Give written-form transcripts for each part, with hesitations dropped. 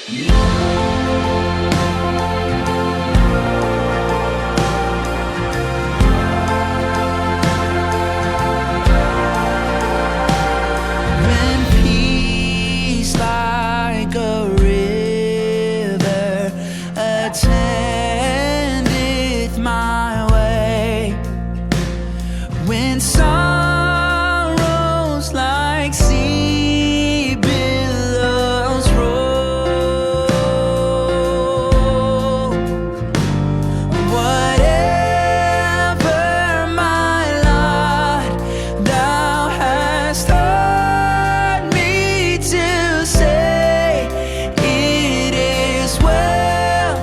When peace like a river attendeth my way, when sorrows like sea billows roll, whatever my lot, thou hast taught me to say, it is well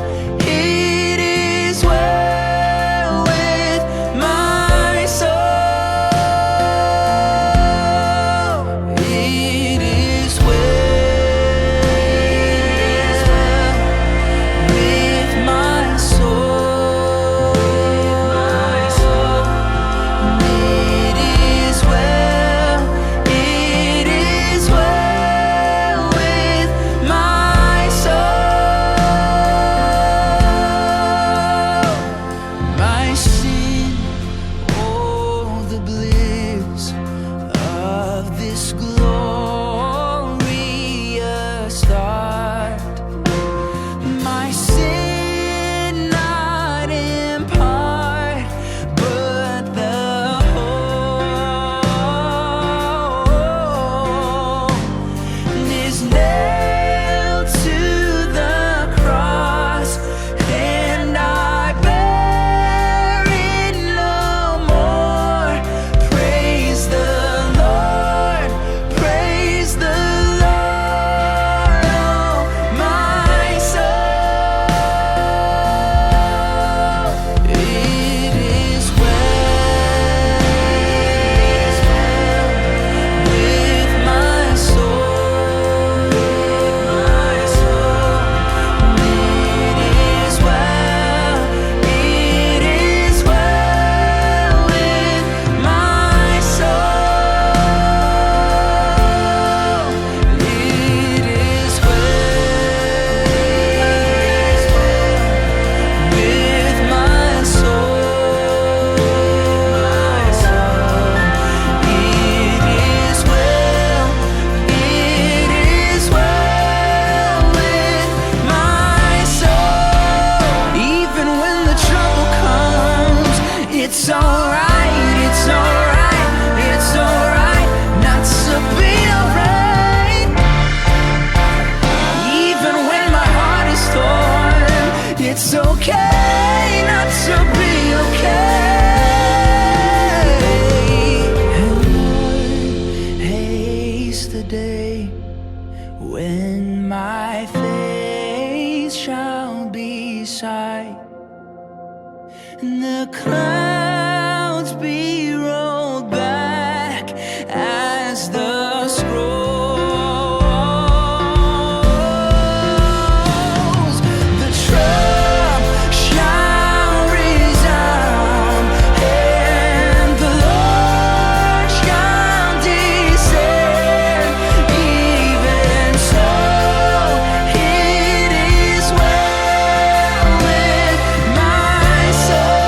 with my soul. It is well with my soul. It is well with my soul. My sin, oh, the bliss of this glorious thought. My sin, not in part, but the whole, is nailed to the cross, and I bear it no more. Praise the Lord, praise the Lord, oh my soul. It is well with my soul. It is well with my soul. It is well with my soul. It is well with my soul. Even when the trouble comes, it's alright, it's alright, it's alright not to be alright. Even when my heart is torn, it's okay not to be okay. And Lord, haste the day when my face shall be sight, and the clouds be rolled back as the scrolls. The trump shall resound, and the Lord shall descend. Even so, it is well with my soul.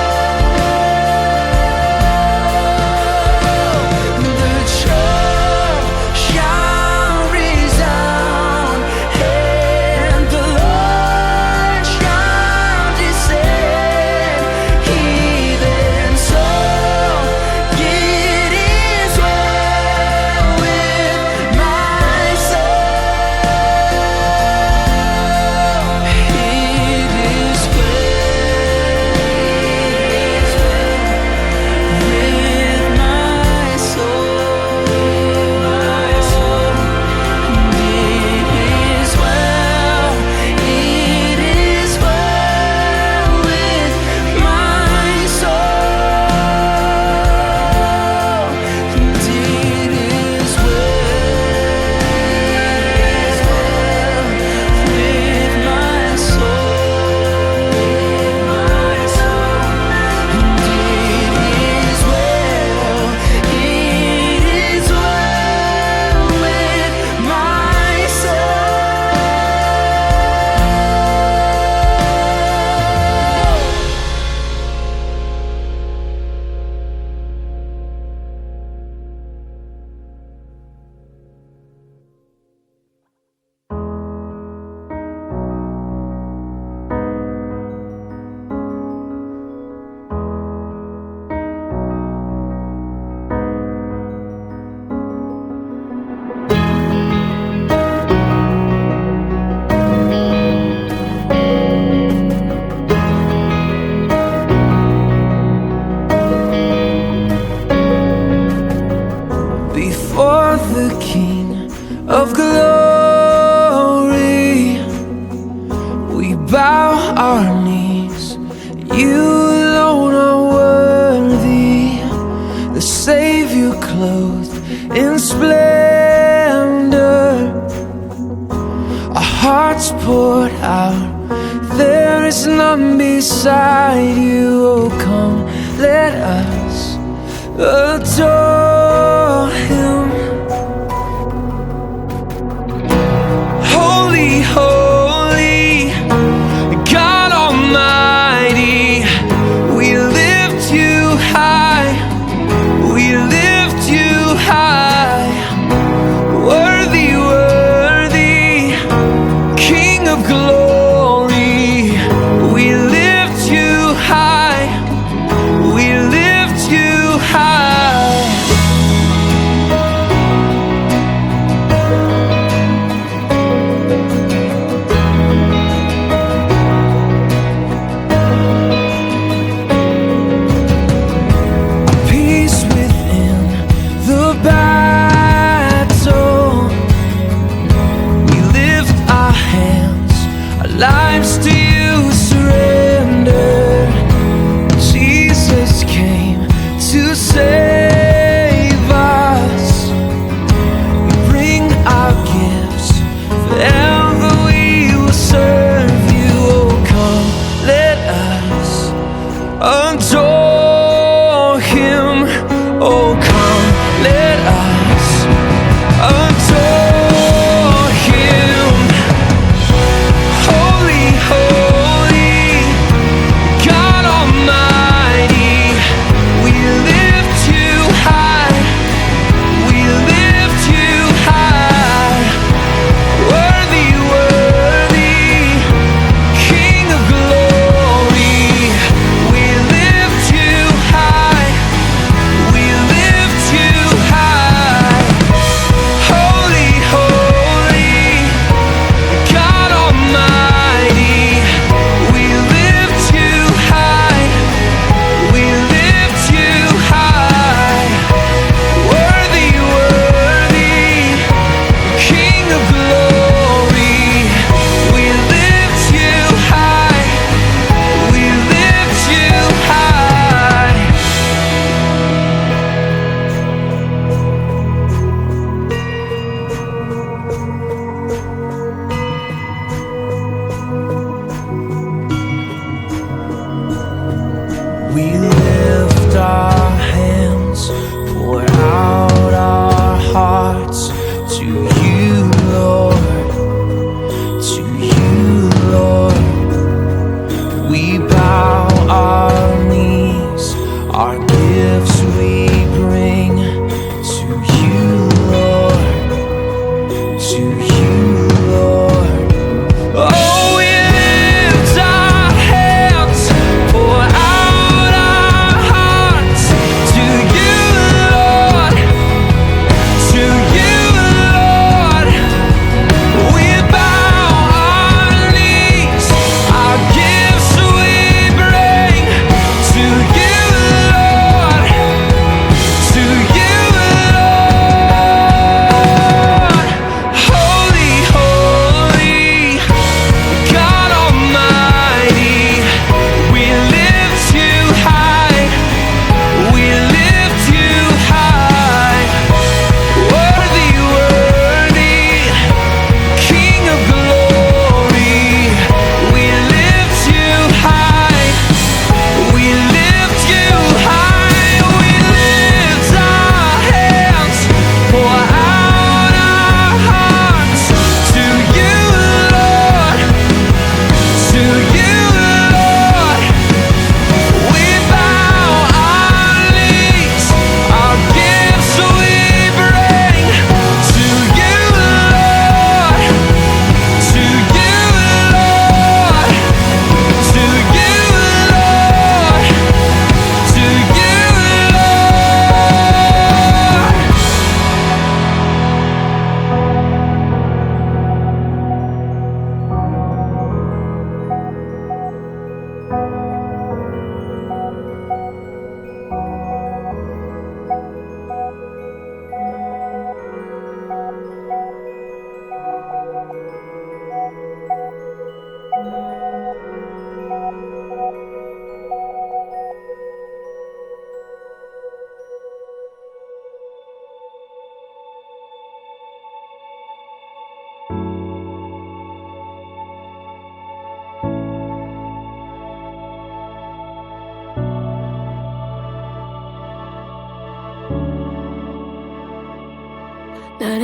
hearts poured out. There is none beside you. Oh, come, let us adore Him. Holy, holy, God Almighty, we lift you high, we lift you high. Worthy, worthy, King of glory, we lift you high, we lift you high. Peace within the battle, we lift our hands, our lives to you surrender. Jesus came to save us. We bring our gifts, forever we will serve you. Oh, come, let us adore Him. Oh, come, let us adore Him. Holy, holy,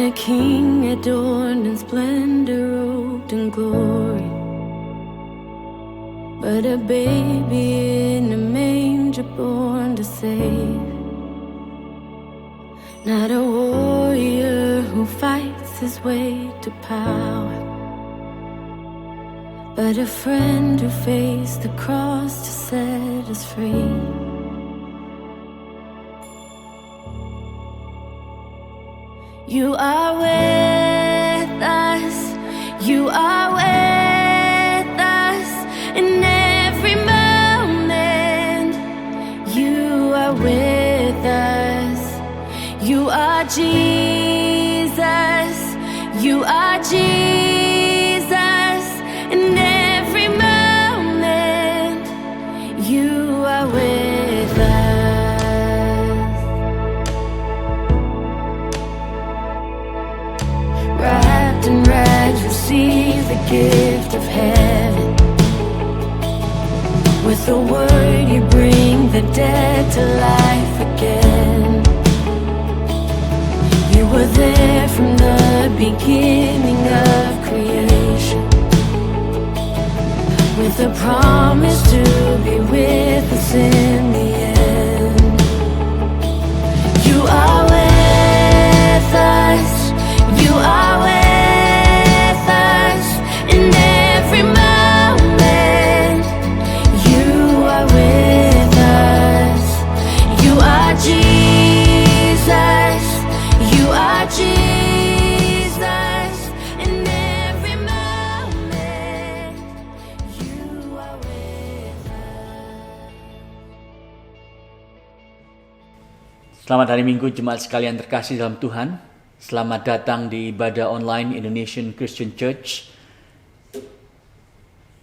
a king adorned in splendor, robed in glory. But a baby in a manger born to save. Not a warrior who fights his way to power, but a friend who faced the cross to set us free. You are with us, you are with us in every moment. You are with us, you are Jesus, you are Jesus in every moment. You are with us. Wrapped in rags, receive the gift of heaven. With the word you bring the dead to life again. You were there from the beginning of creation, with a promise to be with us in the end. You are with us, you are with us in every moment. You are with us, you are Jesus, you are Jesus in every moment. You are with us. Selamat hari Minggu jemaat sekalian terkasih dalam Tuhan. Selamat datang di ibadah online Indonesian Christian Church.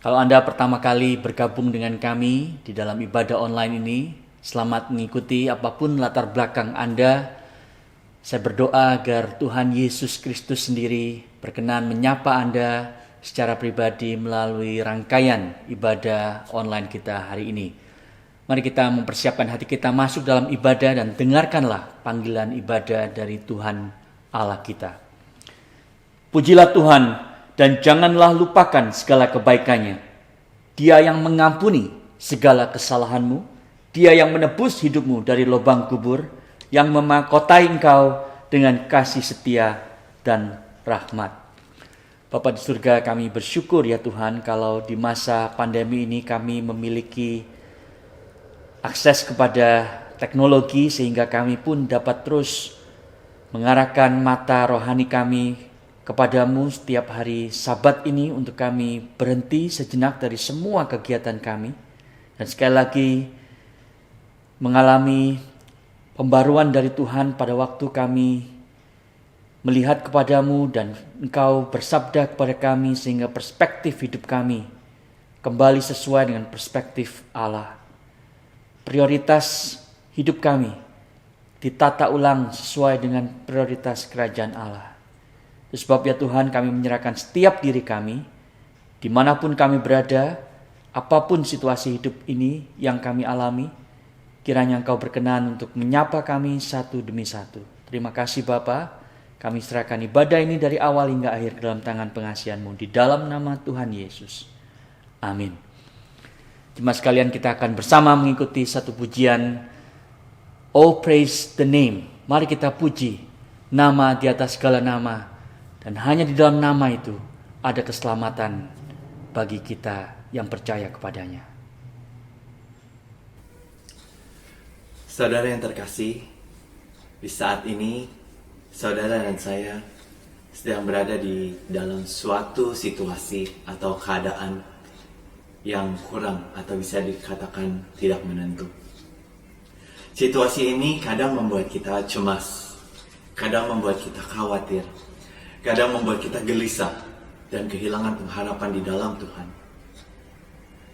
Kalau Anda pertama kali bergabung dengan kami di dalam ibadah online ini, selamat mengikuti apapun latar belakang Anda. Saya berdoa agar Tuhan Yesus Kristus sendiri berkenan menyapa Anda secara pribadi melalui rangkaian ibadah online kita hari ini. Mari kita mempersiapkan hati kita masuk dalam ibadah dan dengarkanlah panggilan ibadah dari Tuhan Allah kita. Pujilah Tuhan dan janganlah lupakan segala kebaikannya. Dia yang mengampuni segala kesalahanmu, Dia yang menebus hidupmu dari lubang kubur, yang memahkotai engkau dengan kasih setia dan rahmat. Bapa di surga, kami bersyukur ya Tuhan kalau di masa pandemi ini kami memiliki akses kepada teknologi sehingga kami pun dapat terus mengarahkan mata rohani kami kepadamu setiap hari Sabat ini untuk kami berhenti sejenak dari semua kegiatan kami. Dan sekali lagi mengalami pembaruan dari Tuhan pada waktu kami melihat kepadamu dan Engkau bersabda kepada kami sehingga perspektif hidup kami kembali sesuai dengan perspektif Allah. Prioritas hidup kami ditata ulang sesuai dengan prioritas kerajaan Allah. Itu sebab ya Tuhan kami menyerahkan setiap diri kami, dimanapun kami berada, apapun situasi hidup ini yang kami alami, kiranya Engkau berkenan untuk menyapa kami satu demi satu. Terima kasih Bapa, kami serahkan ibadah ini dari awal hingga akhir ke dalam tangan pengasihan-Mu, di dalam nama Tuhan Yesus. Amin. Jemaat sekalian, kita akan bersama mengikuti satu pujian, Oh praise the name. Mari kita puji nama di atas segala nama. Dan hanya di dalam nama itu ada keselamatan bagi kita yang percaya kepadanya. Saudara yang terkasih, di saat ini saudara dan saya sedang berada di dalam suatu situasi atau keadaan yang kurang atau bisa dikatakan tidak menentu. Situasi ini kadang membuat kita cemas, kadang membuat kita khawatir, kadang membuat kita gelisah dan kehilangan pengharapan di dalam Tuhan.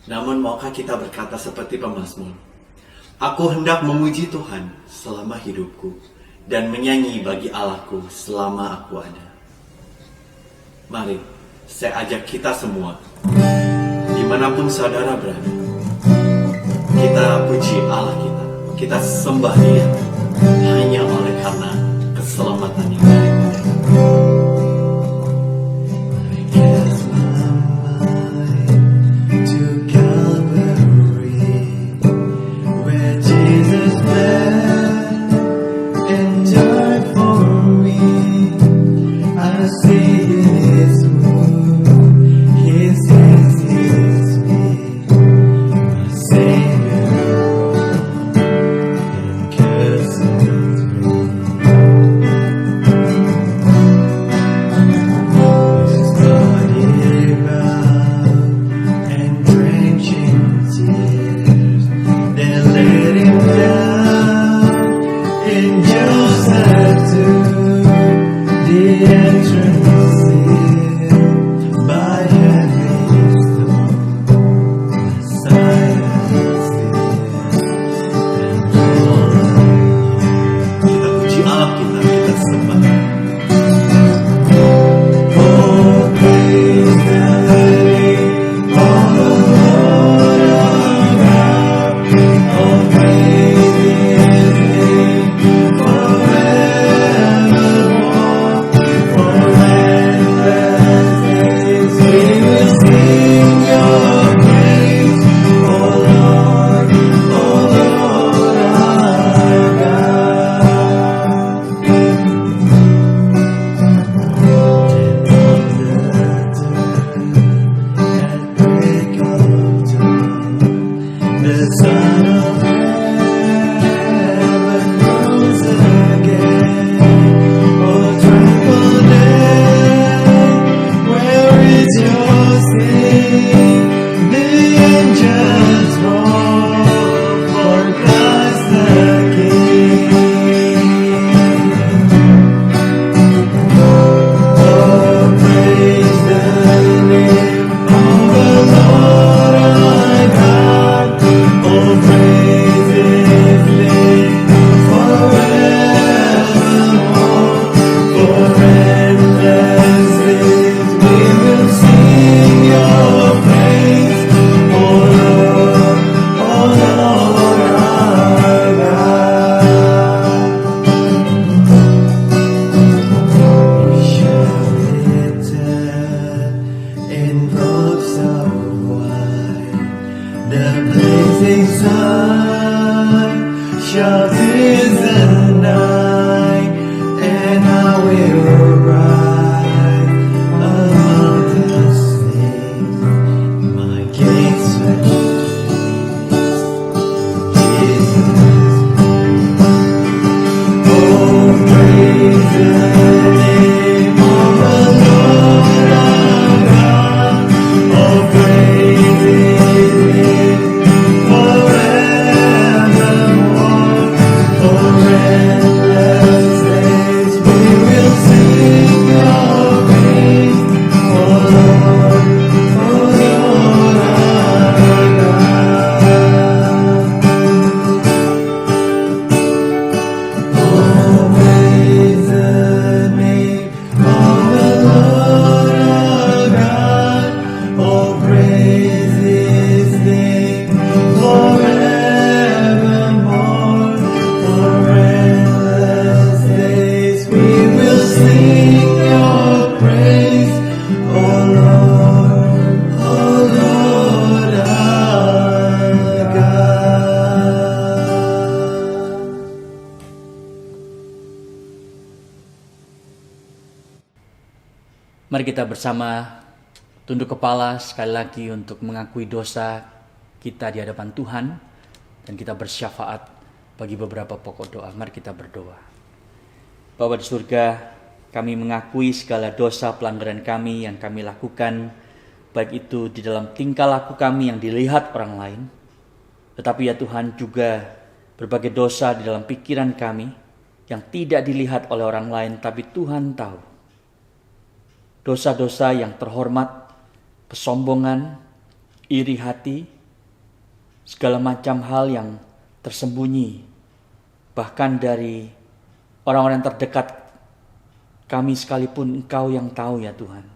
Namun maukah kita berkata seperti pemazmur, Aku hendak memuji Tuhan selama hidupku dan menyanyi bagi Allahku selama aku ada. Mari, saya ajak kita semua, dimanapun saudara berada, kita puji Allah kita sembah Dia hanya oleh karena keselamatan yang daripada. kita bersama tunduk kepala sekali lagi untuk mengakui dosa kita di hadapan Tuhan dan kita bersyafaat bagi beberapa pokok doa. Mari kita berdoa. Bapa di surga, kami mengakui segala dosa pelanggaran kami yang kami lakukan, baik itu di dalam tingkah laku kami yang dilihat orang lain, tetapi ya Tuhan juga berbagai dosa di dalam pikiran kami yang tidak dilihat oleh orang lain, tapi Tuhan tahu. Dosa-dosa yang terhormat, kesombongan, iri hati, segala macam hal yang tersembunyi, bahkan dari orang-orang terdekat kami sekalipun Engkau yang tahu ya Tuhan.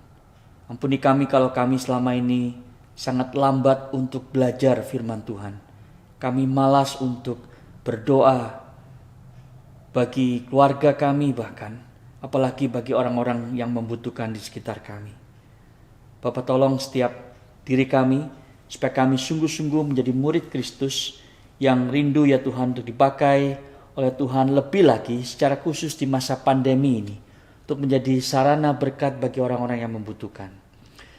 Ampuni kami kalau kami selama ini sangat lambat untuk belajar firman Tuhan. Kami malas untuk berdoa bagi keluarga kami bahkan, apalagi bagi orang-orang yang membutuhkan di sekitar kami. Bapak tolong setiap diri kami, supaya kami sungguh-sungguh menjadi murid Kristus yang rindu ya Tuhan untuk dipakai oleh Tuhan lebih lagi secara khusus di masa pandemi ini, untuk menjadi sarana berkat bagi orang-orang yang membutuhkan.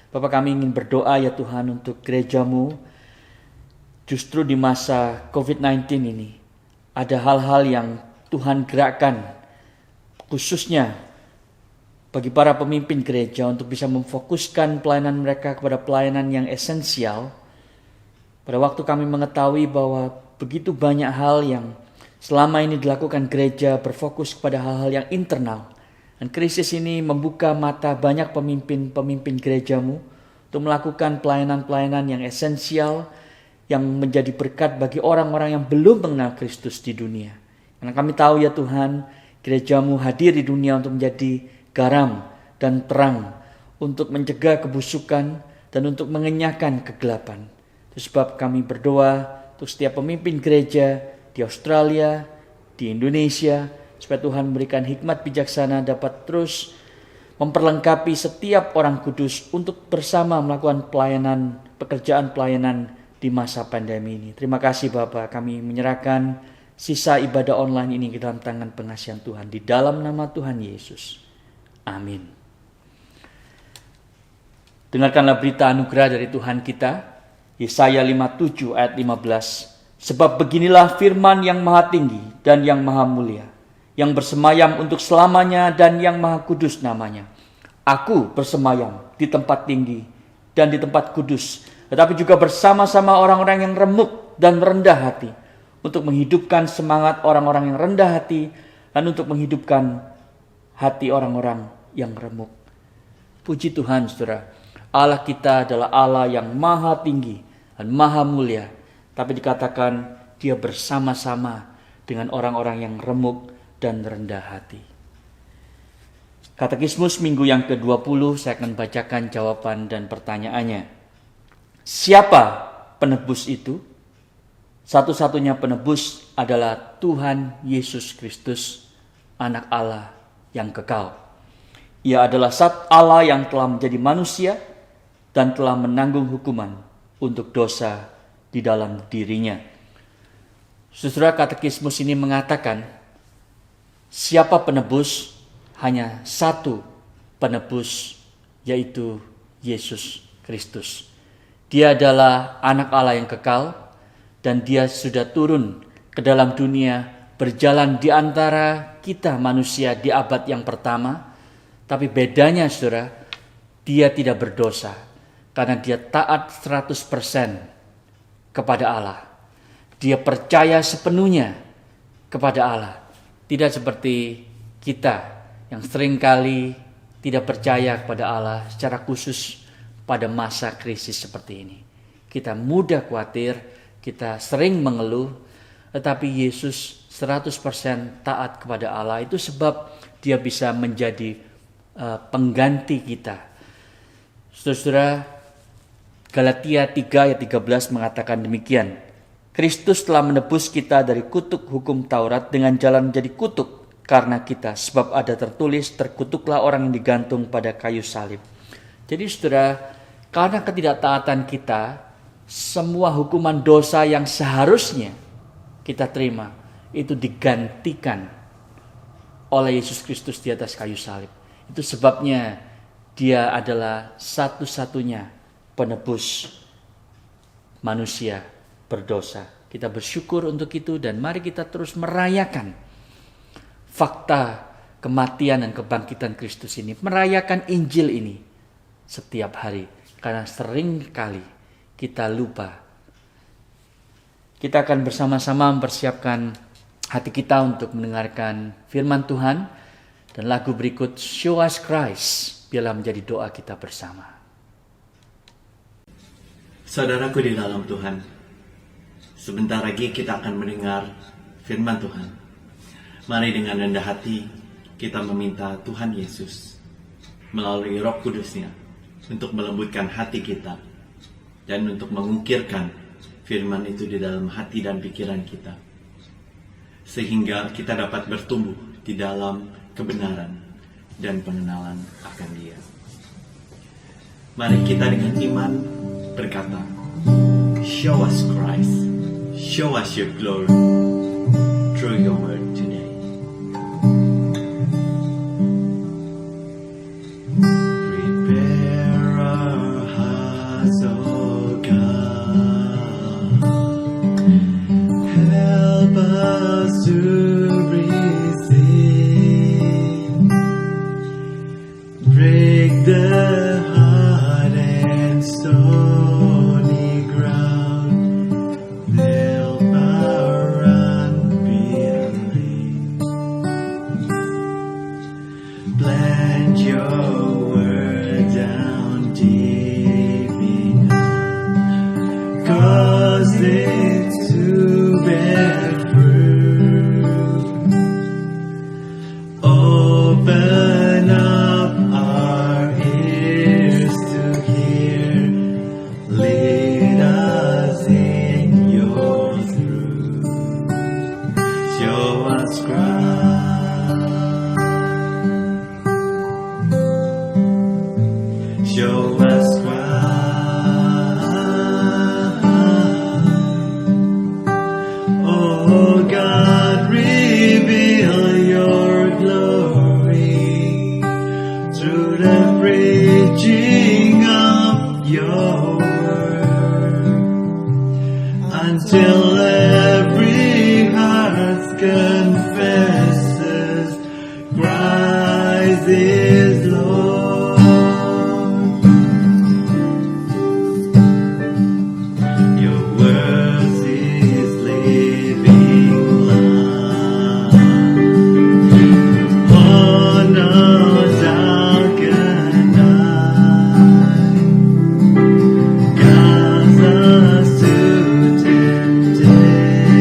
Bapak kami ingin berdoa ya Tuhan untuk gerejamu, justru di masa COVID-19 ini, ada hal-hal yang Tuhan gerakkan, khususnya bagi para pemimpin gereja untuk bisa memfokuskan pelayanan mereka kepada pelayanan yang esensial. Pada waktu kami mengetahui bahwa begitu banyak hal yang selama ini dilakukan gereja berfokus kepada hal-hal yang internal. Dan krisis ini membuka mata banyak pemimpin gerejamu untuk melakukan pelayanan-pelayanan yang esensial, yang menjadi berkat bagi orang-orang yang belum mengenal Kristus di dunia. Karena kami tahu ya Tuhan, gerejamu hadir di dunia untuk menjadi garam dan terang, untuk mencegah kebusukan dan untuk mengenyahkan kegelapan. Itu sebab kami berdoa untuk setiap pemimpin gereja di Australia, di Indonesia, supaya Tuhan memberikan hikmat bijaksana dapat terus memperlengkapi setiap orang kudus untuk bersama melakukan pekerjaan pelayanan di masa pandemi ini. Terima kasih Bapa, kami menyerahkan sisa ibadah online ini ke dalam tangan pengasihan Tuhan. Di dalam nama Tuhan Yesus. Amin. Dengarkanlah berita anugerah dari Tuhan kita. Yesaya 57 ayat 15. Sebab beginilah firman yang maha tinggi dan yang maha mulia, yang bersemayam untuk selamanya dan yang maha kudus namanya. Aku bersemayam di tempat tinggi dan di tempat kudus, tetapi juga bersama-sama orang-orang yang remuk dan rendah hati, untuk menghidupkan semangat orang-orang yang rendah hati dan untuk menghidupkan hati orang-orang yang remuk. Puji Tuhan saudara, Allah kita adalah Allah yang maha tinggi dan maha mulia, tapi dikatakan Dia bersama-sama dengan orang-orang yang remuk dan rendah hati. Katekismus minggu yang ke-20, saya akan bacakan jawaban dan pertanyaannya. Siapa penebus itu? Satu-satunya penebus adalah Tuhan Yesus Kristus, Anak Allah yang kekal. Ia adalah Zat Allah yang telah menjadi manusia dan telah menanggung hukuman untuk dosa di dalam dirinya. Saudara, katekismus ini mengatakan siapa penebus? Hanya satu penebus, yaitu Yesus Kristus. Dia adalah Anak Allah yang kekal, dan Dia sudah turun ke dalam dunia, berjalan di antara kita manusia di abad yang pertama. Tapi bedanya saudara, Dia tidak berdosa, karena Dia taat 100% kepada Allah. Dia percaya sepenuhnya kepada Allah. Tidak seperti kita yang seringkali tidak percaya kepada Allah, secara khusus pada masa krisis seperti ini. Kita mudah khawatir, kita sering mengeluh, tetapi Yesus 100% taat kepada Allah. Itu sebab Dia bisa menjadi pengganti kita. Saudara, Galatia 3 ayat 13 mengatakan demikian. Kristus telah menebus kita dari kutuk hukum Taurat dengan jalan menjadi kutuk karena kita, sebab ada tertulis, terkutuklah orang yang digantung pada kayu salib. Jadi saudara, karena ketidaktaatan kita, semua hukuman dosa yang seharusnya kita terima itu digantikan oleh Yesus Kristus di atas kayu salib. Itu sebabnya Dia adalah satu-satunya penebus manusia berdosa. Kita bersyukur untuk itu dan mari kita terus merayakan fakta kematian dan kebangkitan Kristus ini. Merayakan Injil ini setiap hari. Karena sering kali kita lupa. Kita akan bersama-sama mempersiapkan hati kita untuk mendengarkan firman Tuhan. Dan lagu berikut Show Us Christ. Biarlah menjadi doa kita bersama. Saudaraku di dalam Tuhan, sebentar lagi kita akan mendengar firman Tuhan. Mari dengan rendah hati kita meminta Tuhan Yesus melalui Roh Kudus-Nya untuk melembutkan hati kita dan untuk mengukirkan firman itu di dalam hati dan pikiran kita, sehingga kita dapat bertumbuh di dalam kebenaran dan pengenalan akan Dia. Mari kita dengan iman berkata, Show us Christ, show us your glory through your word today. Prepare our hearts, oh God. Help us to receive. Break the heart and stony ground. Help our unbelief. Plant your word down deep enough, cause it to bear fruit. Open up our ears to hear. Lead us in your truth. Show us Christ. Show us Christ. Oh God, reveal your glory through the preaching of your word, until every heart confesses Christ is Lord. Your words is living light. Oh no, darkened night, guides us to temptation.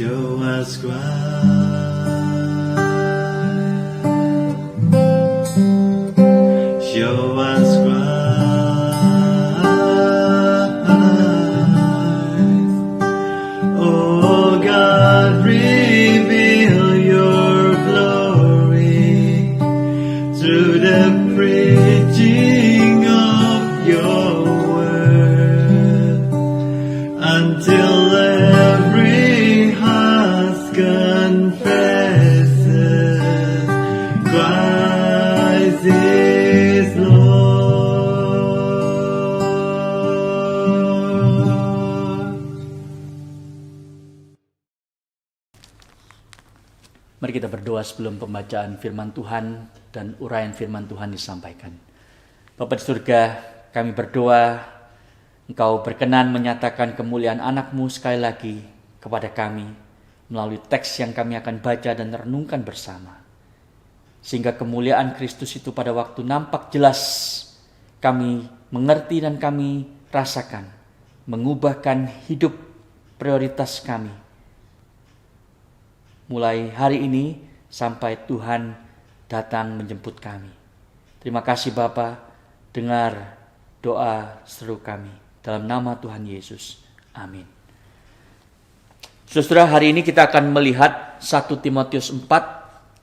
show us Christ. Show us Christ. Oh God, reveal your glory through the preaching of your word, until every heart confesses Christ is Lord. Mari kita berdoa sebelum pembacaan firman Tuhan dan uraian firman Tuhan disampaikan. Bapa di surga, kami berdoa Engkau berkenan menyatakan kemuliaan anak-Mu sekali lagi kepada kami melalui teks yang kami akan baca dan renungkan bersama. Sehingga kemuliaan Kristus itu pada waktu nampak jelas kami mengerti dan kami rasakan, mengubahkan hidup prioritas kami. Mulai hari ini sampai Tuhan datang menjemput kami. Terima kasih Bapa, dengar doa seru kami. Dalam nama Tuhan Yesus. Amin. Saudara, hari ini kita akan melihat 1 Timotius 4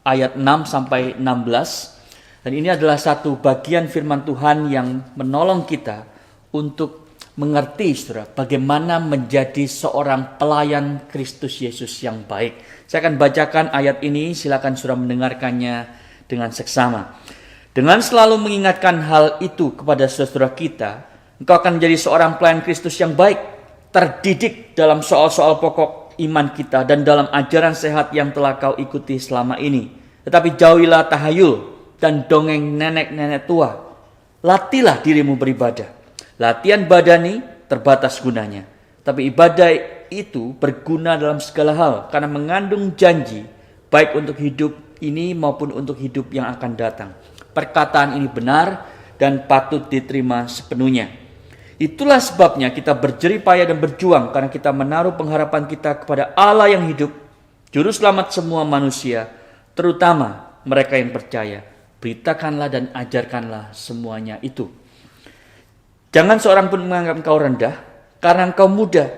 ayat 6 sampai 16. Dan ini adalah satu bagian firman Tuhan yang menolong kita untuk mengerti, saudara, bagaimana menjadi seorang pelayan Kristus Yesus yang baik. Saya akan bacakan ayat ini, silakan saudara mendengarkannya dengan seksama. Dengan selalu mengingatkan hal itu kepada saudara kita, engkau akan menjadi seorang pelayan Kristus yang baik, terdidik dalam soal-soal pokok iman kita dan dalam ajaran sehat yang telah kau ikuti selama ini. Tetapi jauhilah tahayul dan dongeng nenek-nenek tua. Latihlah dirimu beribadah. Latihan badani terbatas gunanya, tapi ibadah itu berguna dalam segala hal karena mengandung janji baik untuk hidup ini maupun untuk hidup yang akan datang. Perkataan ini benar dan patut diterima sepenuhnya. Itulah sebabnya kita berjerih payah dan berjuang karena kita menaruh pengharapan kita kepada Allah yang hidup, juru selamat semua manusia, terutama mereka yang percaya. Beritakanlah dan ajarkanlah semuanya itu. Jangan seorang pun menganggap engkau rendah karena engkau muda,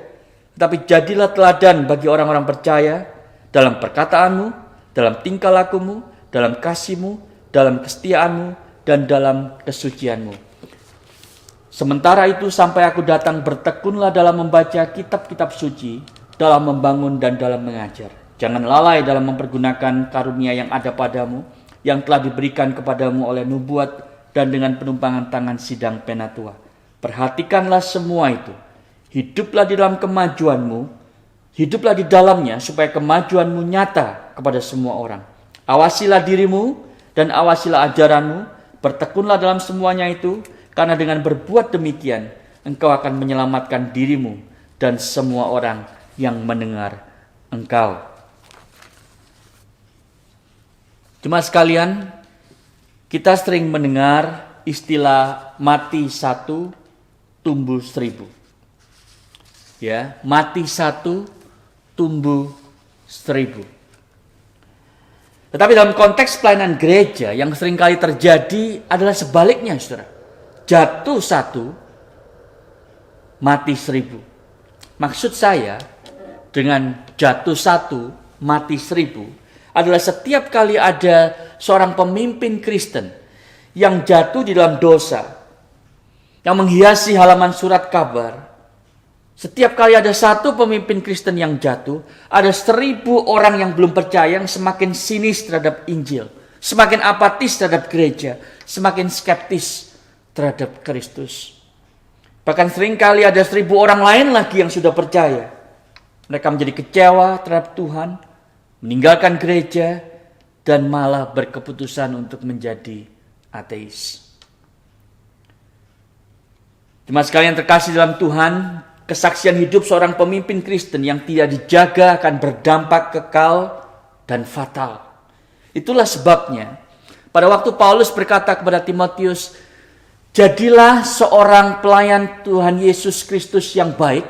tetapi jadilah teladan bagi orang-orang percaya dalam perkataanmu, dalam tingkah lakumu, dalam kasihmu, dalam kesetiaanmu, dan dalam kesucianmu. Sementara itu sampai aku datang, bertekunlah dalam membaca kitab-kitab suci, dalam membangun dan dalam mengajar. Jangan lalai dalam mempergunakan karunia yang ada padamu, yang telah diberikan kepadamu oleh nubuat dan dengan penumpangan tangan sidang penatua. Perhatikanlah semua itu. Hiduplah di dalam kemajuanmu, hiduplah di dalamnya supaya kemajuanmu nyata kepada semua orang. Awasilah dirimu dan awasilah ajaranmu, bertekunlah dalam semuanya itu, karena dengan berbuat demikian engkau akan menyelamatkan dirimu dan semua orang yang mendengar engkau. Jemaat sekalian, kita sering mendengar istilah mati satu, tumbuh 1000. Ya, mati satu, tumbuh 1000. Tetapi dalam konteks pelayanan gereja yang seringkali terjadi adalah sebaliknya, saudara. Jatuh satu, mati 1000. Maksud saya dengan jatuh satu, mati 1000 adalah setiap kali ada seorang pemimpin Kristen yang jatuh di dalam dosa, yang menghiasi halaman surat kabar. Setiap kali ada satu pemimpin Kristen yang jatuh, ada 1000 orang yang belum percaya, yang semakin sinis terhadap Injil, semakin apatis terhadap gereja, semakin skeptis terhadap Kristus. Bahkan seringkali ada 1000 orang lain lagi yang sudah percaya. Mereka menjadi kecewa terhadap Tuhan, meninggalkan gereja, dan malah berkeputusan untuk menjadi ateis. Jemaat sekalian terkasih dalam Tuhan, kesaksian hidup seorang pemimpin Kristen yang tidak dijaga akan berdampak kekal dan fatal. Itulah sebabnya pada waktu Paulus berkata kepada Timotius, jadilah seorang pelayan Tuhan Yesus Kristus yang baik.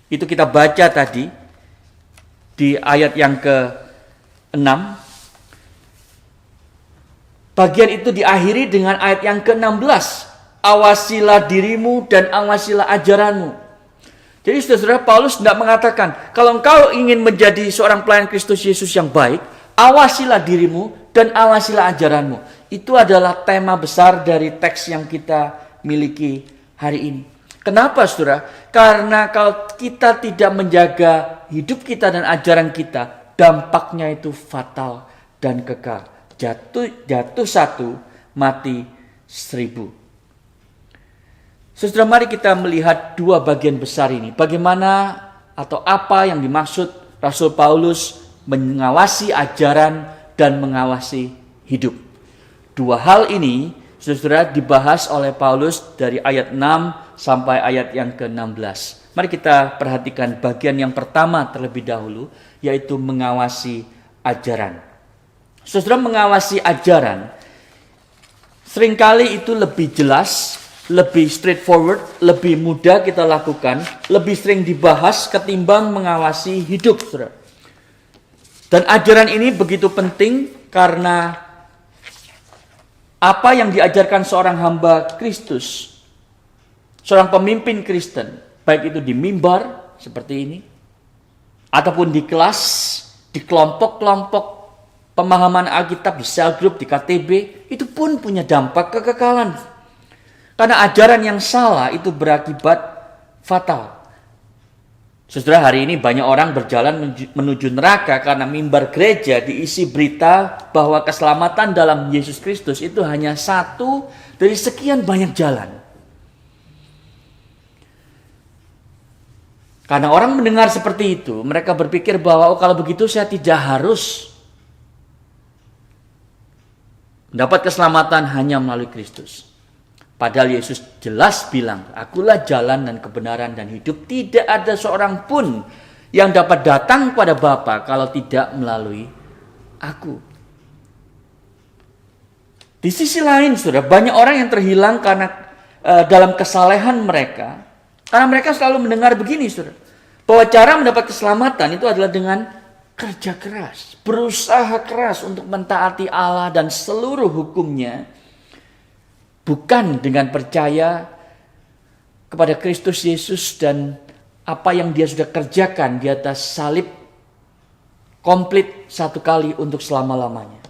Itu kita baca tadi. di ayat yang ke-6. Bagian itu diakhiri dengan ayat yang ke-16. Awasilah dirimu dan awasilah ajaranmu. Jadi saudara, Paulus tidak mengatakan, kalau engkau ingin menjadi seorang pelayan Kristus Yesus yang baik, awasilah dirimu dan awasilah ajaranmu. Itu adalah tema besar dari teks yang kita miliki hari ini. Kenapa saudara? Karena kalau kita tidak menjaga hidup kita dan ajaran kita, dampaknya itu fatal dan kekal. Jatuh satu, mati 1000. Saudara, mari kita melihat dua bagian besar ini. Bagaimana atau apa yang dimaksud Rasul Paulus mengawasi ajaran dan mengawasi hidup. Dua hal ini, saudara, dibahas oleh Paulus dari ayat 6 sampai ayat yang ke-16. Mari kita perhatikan bagian yang pertama terlebih dahulu, yaitu mengawasi ajaran. Saudara, mengawasi ajaran seringkali itu lebih jelas, lebih straightforward, lebih mudah kita lakukan, lebih sering dibahas ketimbang mengawasi hidup, saudara. Dan ajaran ini begitu penting karena apa yang diajarkan seorang hamba Kristus, seorang pemimpin Kristen, baik itu di mimbar seperti ini, ataupun di kelas, di kelompok-kelompok pemahaman Alkitab, di cell group, di KTB, itu pun punya dampak kekekalan. Karena ajaran yang salah itu berakibat fatal. Saudara, hari ini banyak orang berjalan menuju neraka karena mimbar gereja diisi berita bahwa keselamatan dalam Yesus Kristus itu hanya satu dari sekian banyak jalan. Karena orang mendengar seperti itu, mereka berpikir bahwa kalau begitu saya tidak harus mendapat keselamatan hanya melalui Kristus. Padahal Yesus jelas bilang, akulah jalan dan kebenaran dan hidup. Tidak ada seorang pun yang dapat datang kepada Bapa kalau tidak melalui aku. Di sisi lain, saudara, banyak orang yang terhilang karena dalam kesalehan mereka. Karena mereka selalu mendengar begini, saudara, bahwa cara mendapat keselamatan itu adalah dengan kerja keras, berusaha keras untuk mentaati Allah dan seluruh hukumnya, bukan dengan percaya kepada Kristus Yesus dan apa yang dia sudah kerjakan di atas salib komplit satu kali untuk selama-lamanya.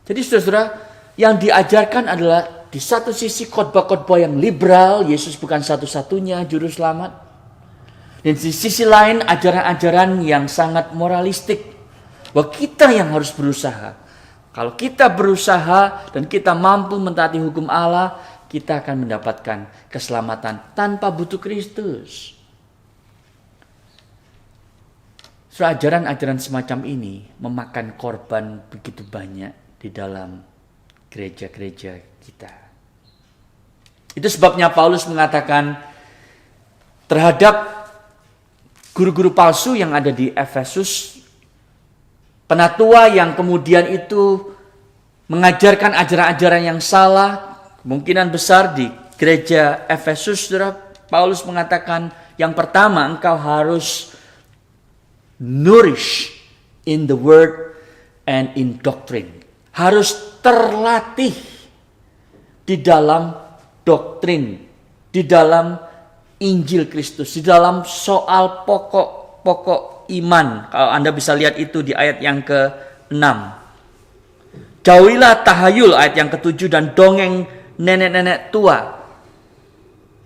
Jadi saudara, yang diajarkan adalah di satu sisi khotbah-khotbah yang liberal, Yesus bukan satu-satunya juru selamat. Dan di sisi lain ajaran-ajaran yang sangat moralistik, bahwa kita yang harus berusaha. Kalau kita berusaha dan kita mampu mentaati hukum Allah, kita akan mendapatkan keselamatan tanpa butuh Kristus. So, ajaran-ajaran semacam ini memakan korban begitu banyak di dalam gereja-gereja kita. Itu sebabnya Paulus mengatakan terhadap guru-guru palsu yang ada di Efesus, penatua yang kemudian itu mengajarkan ajaran-ajaran yang salah, kemungkinan besar di gereja Efesus, saudara, Paulus mengatakan yang pertama, engkau harus nourish in the word and in doctrine. Harus terlatih di dalam doktrin, di dalam Injil Kristus, di dalam soal pokok-pokok iman. Kalau Anda bisa lihat itu di ayat yang ke-6. Jauhilah tahayul, ayat yang ke-7, dan dongeng nenek-nenek tua.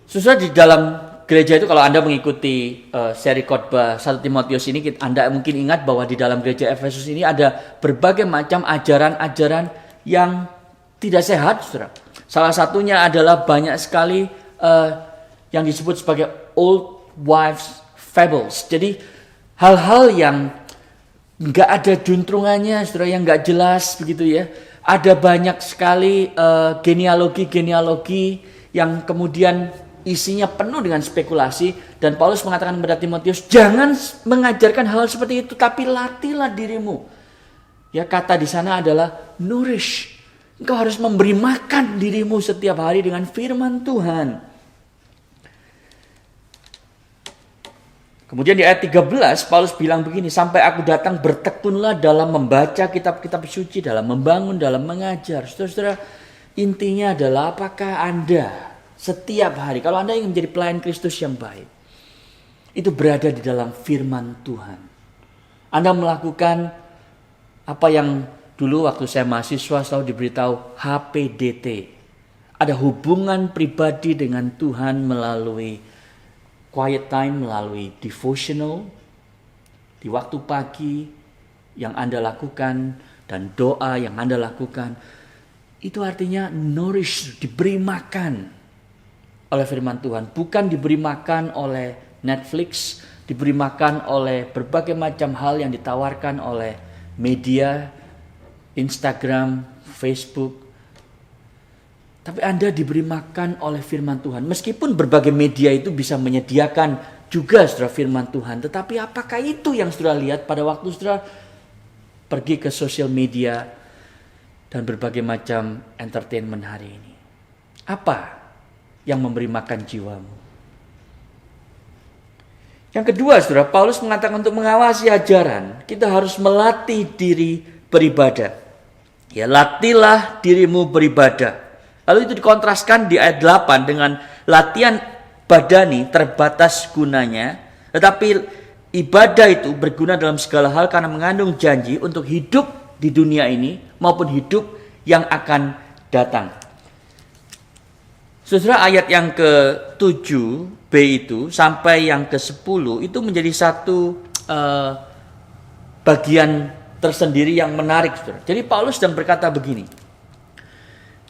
Susah di dalam gereja itu, kalau Anda mengikuti seri khotbah 1 Timotius ini, Anda mungkin ingat bahwa di dalam gereja Efesus ini ada berbagai macam ajaran-ajaran yang tidak sehat, saudara. Salah satunya adalah banyak sekali yang disebut sebagai old wives fables. Jadi hal-hal yang nggak ada juntrungannya, saudara, yang nggak jelas begitu ya. Ada banyak sekali genealogi yang kemudian isinya penuh dengan spekulasi. Dan Paulus mengatakan kepada Timotius, jangan mengajarkan hal seperti itu, tapi latihlah dirimu. Ya, kata di sana adalah nourish. Engkau harus memberi makan dirimu setiap hari dengan firman Tuhan. Kemudian di ayat 13 Paulus bilang begini, sampai aku datang bertekunlah dalam membaca kitab-kitab suci, dalam membangun, dalam mengajar. Saudara-saudara, intinya adalah apakah Anda setiap hari, kalau Anda ingin menjadi pelayan Kristus yang baik, itu berada di dalam firman Tuhan. Anda melakukan apa yang dulu waktu saya mahasiswa selalu diberitahu HPDT. Ada hubungan pribadi dengan Tuhan melalui quiet time, melalui devotional di waktu pagi yang Anda lakukan dan doa yang Anda lakukan. Itu artinya nourish, diberi makan oleh firman Tuhan. Bukan diberi makan oleh Netflix, diberi makan oleh berbagai macam hal yang ditawarkan oleh media, Instagram, Facebook. Tapi Anda diberi makan oleh firman Tuhan. Meskipun berbagai media itu bisa menyediakan juga saudara firman Tuhan. Tetapi apakah itu yang saudara lihat pada waktu saudara pergi ke sosial media dan berbagai macam entertainment hari ini? Apa yang memberi makan jiwamu? Yang kedua saudara, Paulus mengatakan untuk mengawasi ajaran, kita harus melatih diri beribadah. Ya, latihlah dirimu beribadah. Lalu itu dikontraskan di ayat 8 dengan latihan badani terbatas gunanya. Tetapi ibadah itu berguna dalam segala hal karena mengandung janji untuk hidup di dunia ini maupun hidup yang akan datang. Saudara, ayat yang ke-7b itu sampai yang ke-10 itu menjadi satu bagian tersendiri yang menarik, saudara. Jadi Paulus sedang berkata begini.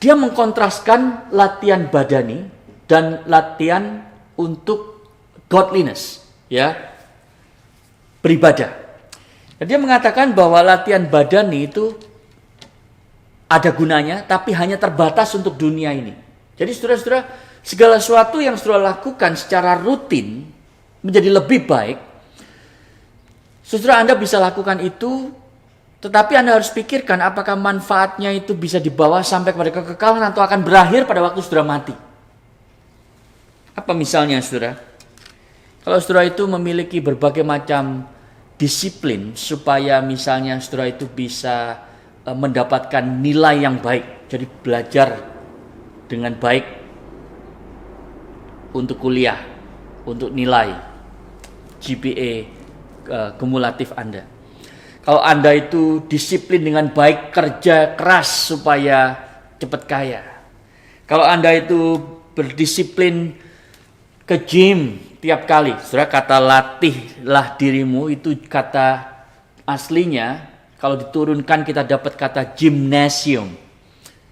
Dia mengkontraskan latihan badani dan latihan untuk godliness, ya, beribadah. Dan dia mengatakan bahwa latihan badani itu ada gunanya, tapi hanya terbatas untuk dunia ini. Jadi saudara-saudara, segala sesuatu yang saudara lakukan secara rutin menjadi lebih baik. Saudara, Anda bisa lakukan itu, tetapi Anda harus pikirkan apakah manfaatnya itu bisa dibawa sampai kepada kekekalan atau akan berakhir pada waktu saudara mati. Apa misalnya saudara? Kalau saudara itu memiliki berbagai macam disiplin supaya misalnya saudara itu bisa mendapatkan nilai yang baik. Jadi belajar dengan baik untuk kuliah, untuk nilai GPA kumulatif Anda. Kalau Anda itu disiplin dengan baik, kerja keras supaya cepat kaya. Kalau Anda itu berdisiplin ke gym tiap kali. Saudara, kata latihlah dirimu itu kata aslinya, kalau diturunkan kita dapat kata gymnasium.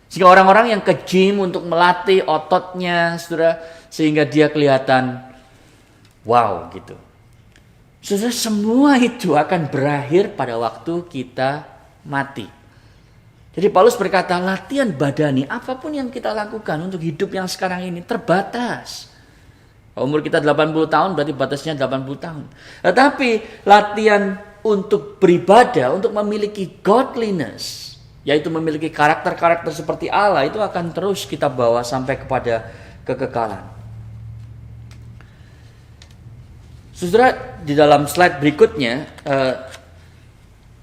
Sehingga orang-orang yang ke gym untuk melatih ototnya, saudara, sehingga dia kelihatan wow gitu. Saudara, semua itu akan berakhir pada waktu kita mati. Jadi Paulus berkata, latihan badani apapun yang kita lakukan untuk hidup yang sekarang ini terbatas. Umur kita 80 tahun berarti batasnya 80 tahun. Tetapi latihan untuk beribadah, untuk memiliki godliness, yaitu memiliki karakter-karakter seperti Allah, itu akan terus kita bawa sampai kepada kekekalan. Saudara, di dalam slide berikutnya,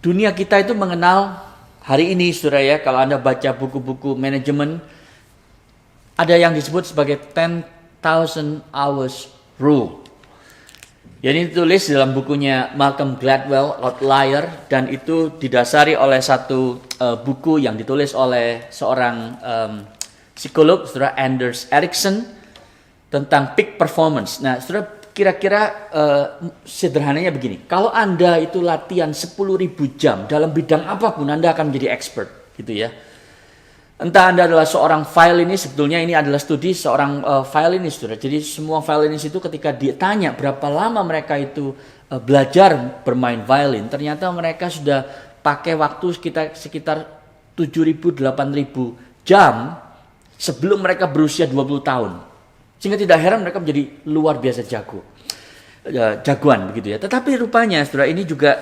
dunia kita itu mengenal hari ini, saudara ya, kalau Anda baca buku-buku manajemen, ada yang disebut sebagai 10,000 hours rule. Jadi ditulis dalam bukunya Malcolm Gladwell, Outlier, dan itu didasari oleh satu buku yang ditulis oleh seorang psikolog, saudara, Anders Ericsson, tentang peak performance. Nah, saudara, kira-kira sederhananya begini. Kalau Anda itu latihan 10.000 jam dalam bidang apapun, Anda akan menjadi expert, gitu ya. Entah Anda adalah seorang violinis, sebetulnya ini adalah studi seorang violinis, saudara. Jadi semua violinis itu ketika ditanya berapa lama mereka itu belajar bermain violin, ternyata mereka sudah pakai waktu sekitar 7.000-8.000 jam sebelum mereka berusia 20 tahun. Sehingga tidak heran mereka menjadi luar biasa jagoan begitu ya. Tetapi rupanya saudara, ini juga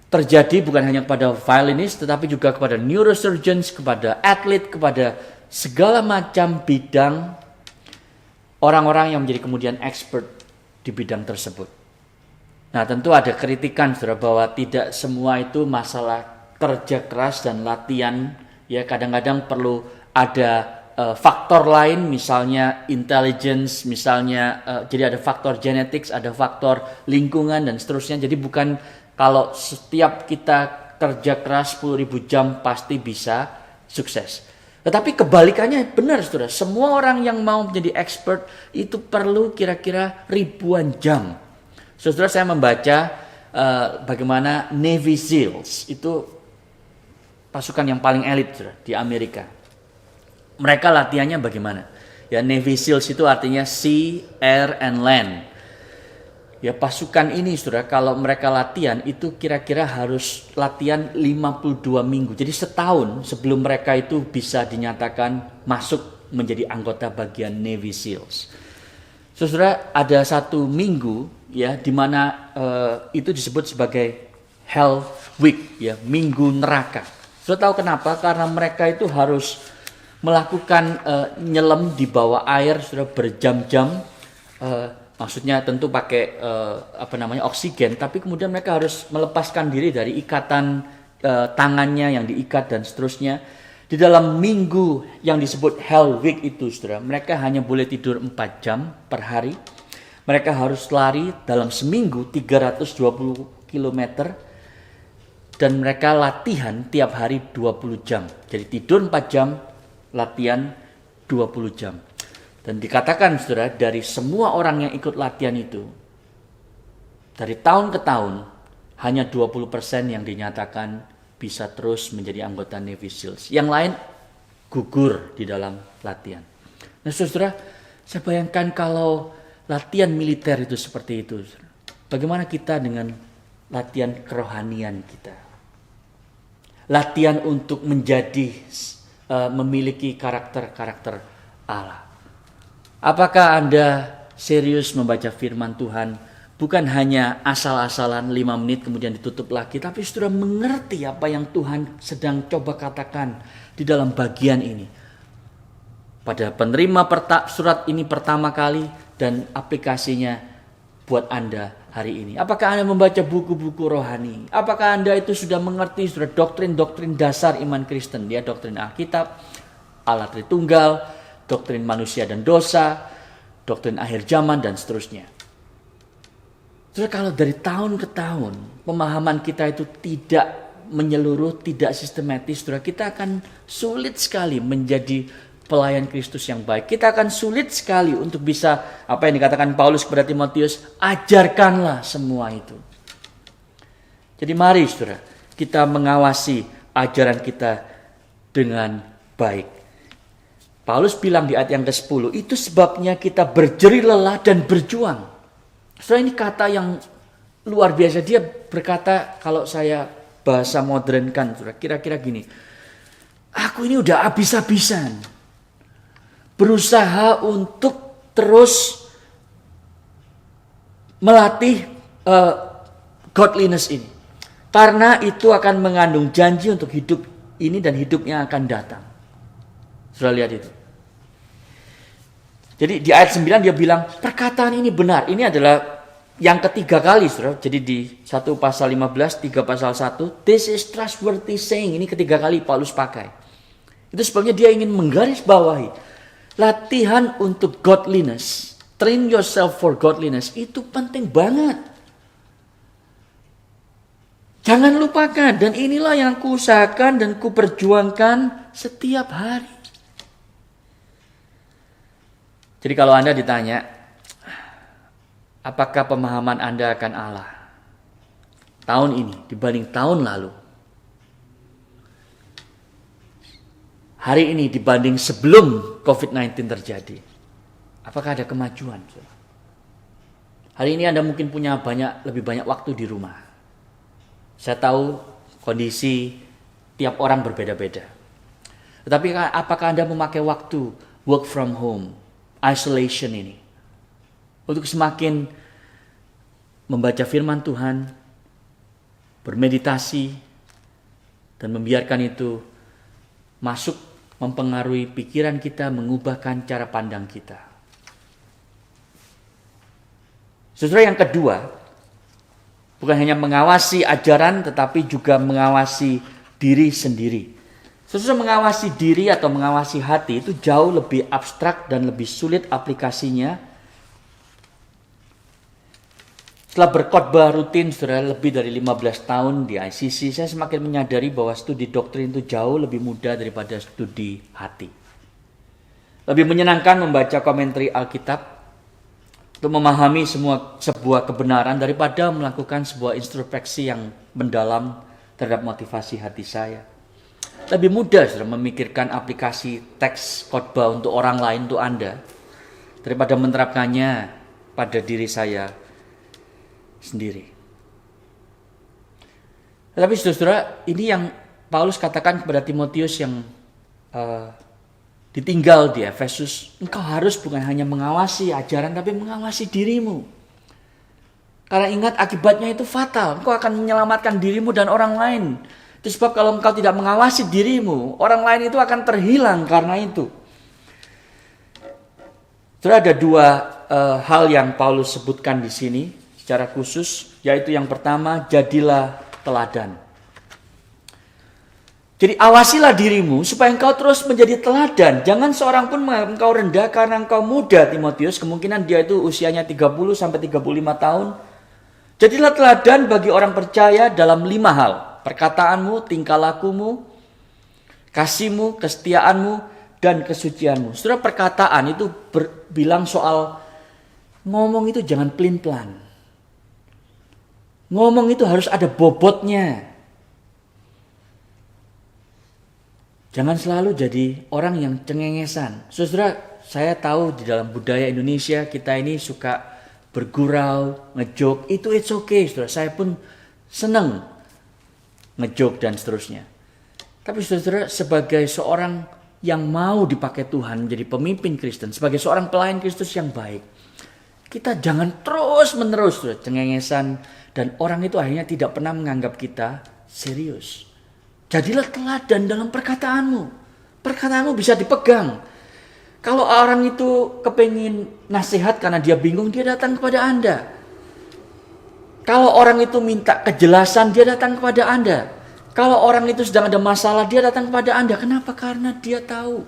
terjadi bukan hanya kepada violinis, tetapi juga kepada neurosurgeons, kepada atlet, kepada segala macam bidang orang-orang yang menjadi kemudian expert di bidang tersebut. Nah, tentu ada kritikan saudara bahwa tidak semua itu masalah kerja keras dan latihan. Ya, kadang-kadang perlu ada faktor lain, misalnya intelligence, misalnya jadi ada faktor genetics, ada faktor lingkungan dan seterusnya. Jadi bukan kalau setiap kita kerja keras 10.000 jam pasti bisa sukses. Tetapi kebalikannya benar saudara, semua orang yang mau menjadi expert itu perlu kira-kira ribuan jam. Saudara, saya membaca bagaimana Navy SEALs itu pasukan yang paling elit saudara, di Amerika. Mereka latihannya bagaimana? Ya, Navy SEALs itu artinya Sea, Air, and Land. Ya, pasukan ini saudara, kalau mereka latihan itu kira-kira harus latihan 52 minggu. Jadi setahun sebelum mereka itu bisa dinyatakan masuk menjadi anggota bagian Navy SEALs. Saudara, ada satu minggu ya di mana itu disebut sebagai Hell Week, ya, minggu neraka. Saudara tahu kenapa? Karena mereka itu harus melakukan nyelam di bawah air sudah berjam-jam, maksudnya tentu pakai oksigen, tapi kemudian mereka harus melepaskan diri dari ikatan tangannya yang diikat dan seterusnya. Di dalam minggu yang disebut Hell Week itu saudara, mereka hanya boleh tidur 4 jam per hari. Mereka harus lari dalam seminggu 320 km. Dan mereka latihan tiap hari 20 jam. Jadi tidur 4 jam, latihan 20 jam. Dan dikatakan saudara, dari semua orang yang ikut latihan itu, dari tahun ke tahun, hanya 20% yang dinyatakan bisa terus menjadi anggota Navy SEALs. Yang lain gugur di dalam latihan. Nah saudara, saya bayangkan kalau latihan militer itu seperti itu, bagaimana kita dengan latihan kerohanian kita? Latihan untuk menjadi, memiliki karakter-karakter Allah. Apakah Anda serius membaca firman Tuhan? Bukan hanya asal-asalan 5 menit kemudian ditutup lagi, tapi sudah mengerti apa yang Tuhan sedang coba katakan di dalam bagian ini. Pada penerima surat ini pertama kali dan aplikasinya buat Anda hari ini. Apakah Anda membaca buku-buku rohani? Apakah Anda itu sudah mengerti sudah doktrin-doktrin dasar iman Kristen? Dia doktrin Alkitab, Allah Tritunggal, doktrin manusia dan dosa, doktrin akhir zaman dan seterusnya. Saudara, kalau dari tahun ke tahun pemahaman kita itu tidak menyeluruh, tidak sistematis, saudara, kita akan sulit sekali menjadi pelayan Kristus yang baik. Kita akan sulit sekali untuk bisa, apa yang dikatakan Paulus kepada Timotius, ajarkanlah semua itu. Jadi mari saudara, kita mengawasi ajaran kita dengan baik. Paulus bilang di ayat yang ke-10, itu sebabnya kita berjerih lelah dan berjuang. Saudara, ini kata yang luar biasa. Dia berkata, kalau saya bahasa modernkan, saudara, kira-kira gini. Aku ini udah habis-habisan berusaha untuk terus melatih godliness ini. Karena itu akan mengandung janji untuk hidup ini dan hidupnya akan datang. Saudara lihat itu. Jadi di ayat 9 dia bilang, perkataan ini benar. Ini adalah yang ketiga kali, saudara. Jadi di 1 pasal 15, 3 pasal 1, this is trustworthy saying. Ini ketiga kali Paulus pakai. Itu sebabnya dia ingin menggarisbawahi latihan untuk godliness. Train yourself for godliness. Itu penting banget. Jangan lupakan. Dan inilah yang kuusahakan dan kuperjuangkan setiap hari. Jadi kalau Anda ditanya, apakah pemahaman Anda akan Allah tahun ini dibanding tahun lalu? Hari ini dibanding sebelum COVID-19 terjadi. Apakah ada kemajuan? Hari ini Anda mungkin punya lebih banyak waktu di rumah. Saya tahu kondisi tiap orang berbeda-beda. Tetapi apakah Anda memakai waktu work from home, isolation ini, untuk semakin membaca firman Tuhan, bermeditasi, dan membiarkan itu masuk mempengaruhi pikiran kita, mengubahkan cara pandang kita. Saudara, yang kedua, Bukan hanya mengawasi ajaran, tetapi juga mengawasi diri sendiri. Sesuatu mengawasi diri atau mengawasi hati itu jauh lebih abstrak dan lebih sulit aplikasinya. Setelah berkhotbah rutin saudara lebih dari 15 tahun di ICC, saya semakin menyadari bahwa studi doktrin itu jauh lebih mudah daripada studi hati. Lebih menyenangkan membaca komentari Alkitab untuk memahami sebuah kebenaran daripada melakukan sebuah introspeksi yang mendalam terhadap motivasi hati saya. Lebih mudah saudara memikirkan aplikasi teks khotbah untuk orang lain, untuk Anda, daripada menerapkannya pada diri saya sendiri. Tetapi saudara, ini yang Paulus katakan kepada Timotius yang ditinggal di Efesus. Engkau harus bukan hanya mengawasi ajaran, tapi mengawasi dirimu. Karena ingat, akibatnya itu fatal. Engkau akan menyelamatkan dirimu dan orang lain. Itu sebab kalau engkau tidak mengawasi dirimu, orang lain itu akan terhilang karena itu. Saudara, ada dua hal yang Paulus sebutkan di sini secara khusus, yaitu yang pertama, jadilah teladan. Jadi awasilah dirimu supaya engkau terus menjadi teladan. Jangan seorang pun menganggap engkau rendah karena engkau muda, Timotius. Kemungkinan dia itu usianya 30 sampai 35 tahun. Jadilah teladan bagi orang percaya dalam 5 hal. Perkataanmu, tingkah lakumu, kasihmu, kesetiaanmu, dan kesucianmu. Saudara, perkataan itu bilang soal ngomong itu jangan pelin-pelan. Ngomong itu harus ada bobotnya. Jangan selalu jadi orang yang cengengesan. Saudara, saya tahu di dalam budaya Indonesia kita ini suka bergurau, ngejok. Itu it's okay, saudara. Saya pun senang ngejok dan seterusnya. Tapi saudara, sebagai seorang yang mau dipakai Tuhan menjadi pemimpin Kristen, sebagai seorang pelayan Kristus yang baik, kita jangan terus-menerus saudara, cengengesan, dan orang itu akhirnya tidak pernah menganggap kita serius. Jadilah teladan dalam perkataanmu. Perkataanmu bisa dipegang. Kalau orang itu kepengin nasihat karena dia bingung, dia datang kepada Anda. Kalau orang itu minta kejelasan, dia datang kepada Anda. Kalau orang itu sedang ada masalah, dia datang kepada Anda. Kenapa? Karena dia tahu.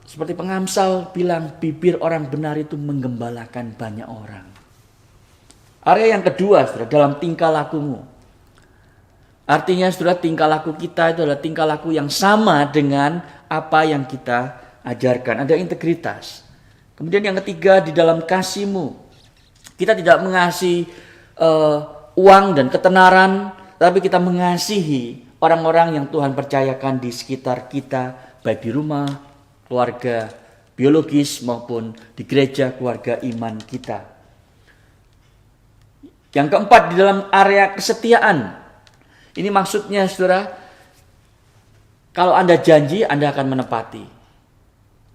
Seperti pengamsal bilang, bibir orang benar itu menggembalakan banyak orang. Area yang kedua, saudara, dalam tingkah lakumu. Artinya, saudara, tingkah laku kita itu adalah tingkah laku yang sama dengan apa yang kita ajarkan. Ada integritas. Kemudian yang ketiga, di dalam kasihmu. Kita tidak mengasihi uang dan ketenaran, tapi kita mengasihi orang-orang yang Tuhan percayakan di sekitar kita, baik di rumah, keluarga biologis maupun di gereja keluarga iman kita. Yang keempat, di dalam area kesetiaan. Ini maksudnya, saudara, kalau Anda janji, Anda akan menepati.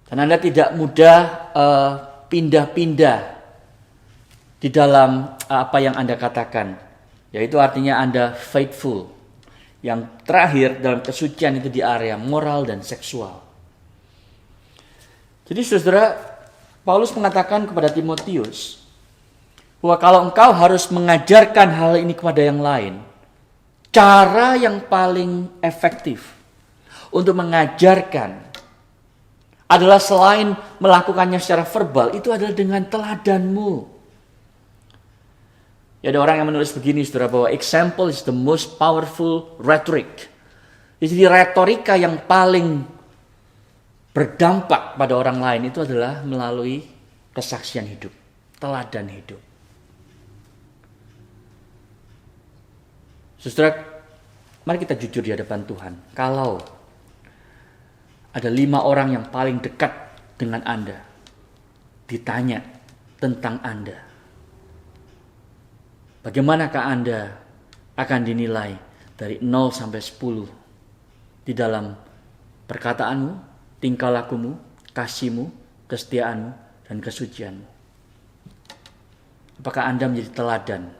Dan Anda tidak mudah pindah-pindah di dalam apa yang Anda katakan. Yaitu artinya Anda faithful. Yang terakhir, dalam kesucian itu di area moral dan seksual. Jadi saudara, Paulus mengatakan kepada Timotius, bahwa kalau engkau harus mengajarkan hal ini kepada yang lain, cara yang paling efektif untuk mengajarkan adalah selain melakukannya secara verbal, itu adalah dengan teladanmu. Ya, ada orang yang menulis begini, saudara, bahwa example is the most powerful rhetoric. Jadi retorika yang paling berdampak pada orang lain itu adalah melalui kesaksian hidup, teladan hidup. Saudara, mari kita jujur di hadapan Tuhan. Kalau ada 5 orang yang paling dekat dengan Anda, ditanya tentang Anda, bagaimanakah Anda akan dinilai dari 0 sampai 10 di dalam perkataanmu, tingkah lakumu, kasihmu, kesetiaanmu, dan kesucianmu? Apakah Anda menjadi teladan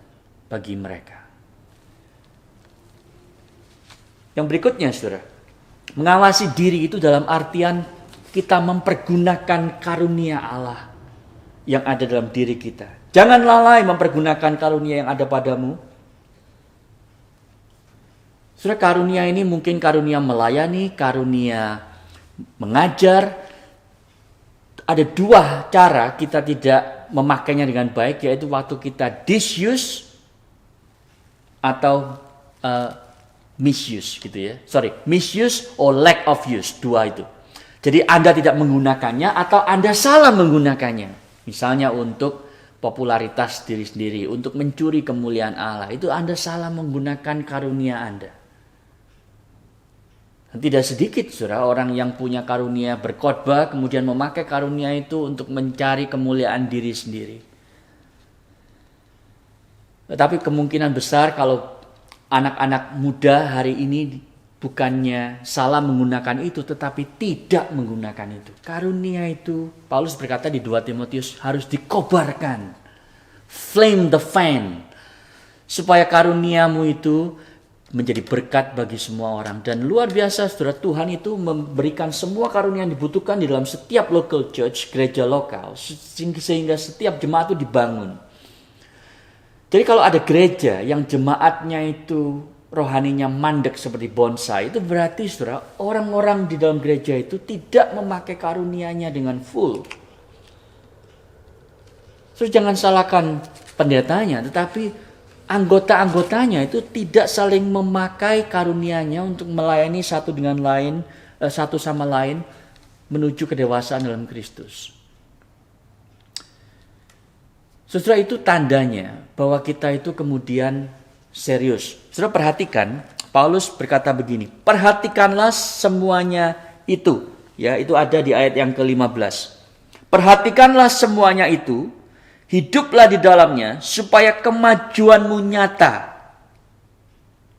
bagi mereka? Yang berikutnya, saudara, mengawasi diri itu dalam artian kita mempergunakan karunia Allah yang ada dalam diri kita. Jangan lalai mempergunakan karunia yang ada padamu. Saudara, karunia ini mungkin karunia melayani, karunia mengajar. Ada dua cara kita tidak memakainya dengan baik, yaitu waktu kita disuse atau misuse gitu ya. Misuse or lack of use, dua itu. Jadi Anda tidak menggunakannya atau Anda salah menggunakannya. Misalnya untuk popularitas diri sendiri, untuk mencuri kemuliaan Allah. Itu Anda salah menggunakan karunia Anda. Dan tidak sedikit saudara orang yang punya karunia berkhotbah kemudian memakai karunia itu untuk mencari kemuliaan diri sendiri. Tetapi kemungkinan besar kalau anak-anak muda hari ini bukannya salah menggunakan itu, tetapi tidak menggunakan itu. Karunia itu, Paulus berkata di 2 Timotius, harus dikobarkan. Flame the fan. Supaya karuniamu itu menjadi berkat bagi semua orang. Dan luar biasa saudara, Tuhan itu memberikan semua karunia yang dibutuhkan di dalam setiap local church, gereja lokal. Sehingga setiap jemaat itu dibangun. Jadi kalau ada gereja yang jemaatnya itu rohaninya mandek seperti bonsai, itu berarti saudara, orang-orang di dalam gereja itu tidak memakai karunianya dengan full. So, jangan salahkan pendetanya, tetapi anggota-anggotanya itu tidak saling memakai karunianya untuk melayani satu dengan lain, satu sama lain menuju kedewasaan dalam Kristus. Saudara, itu tandanya bahwa kita itu kemudian serius. Saudara perhatikan, Paulus berkata begini, perhatikanlah semuanya itu. Ya, itu ada di ayat yang ke-15. Perhatikanlah semuanya itu, hiduplah di dalamnya supaya kemajuanmu nyata.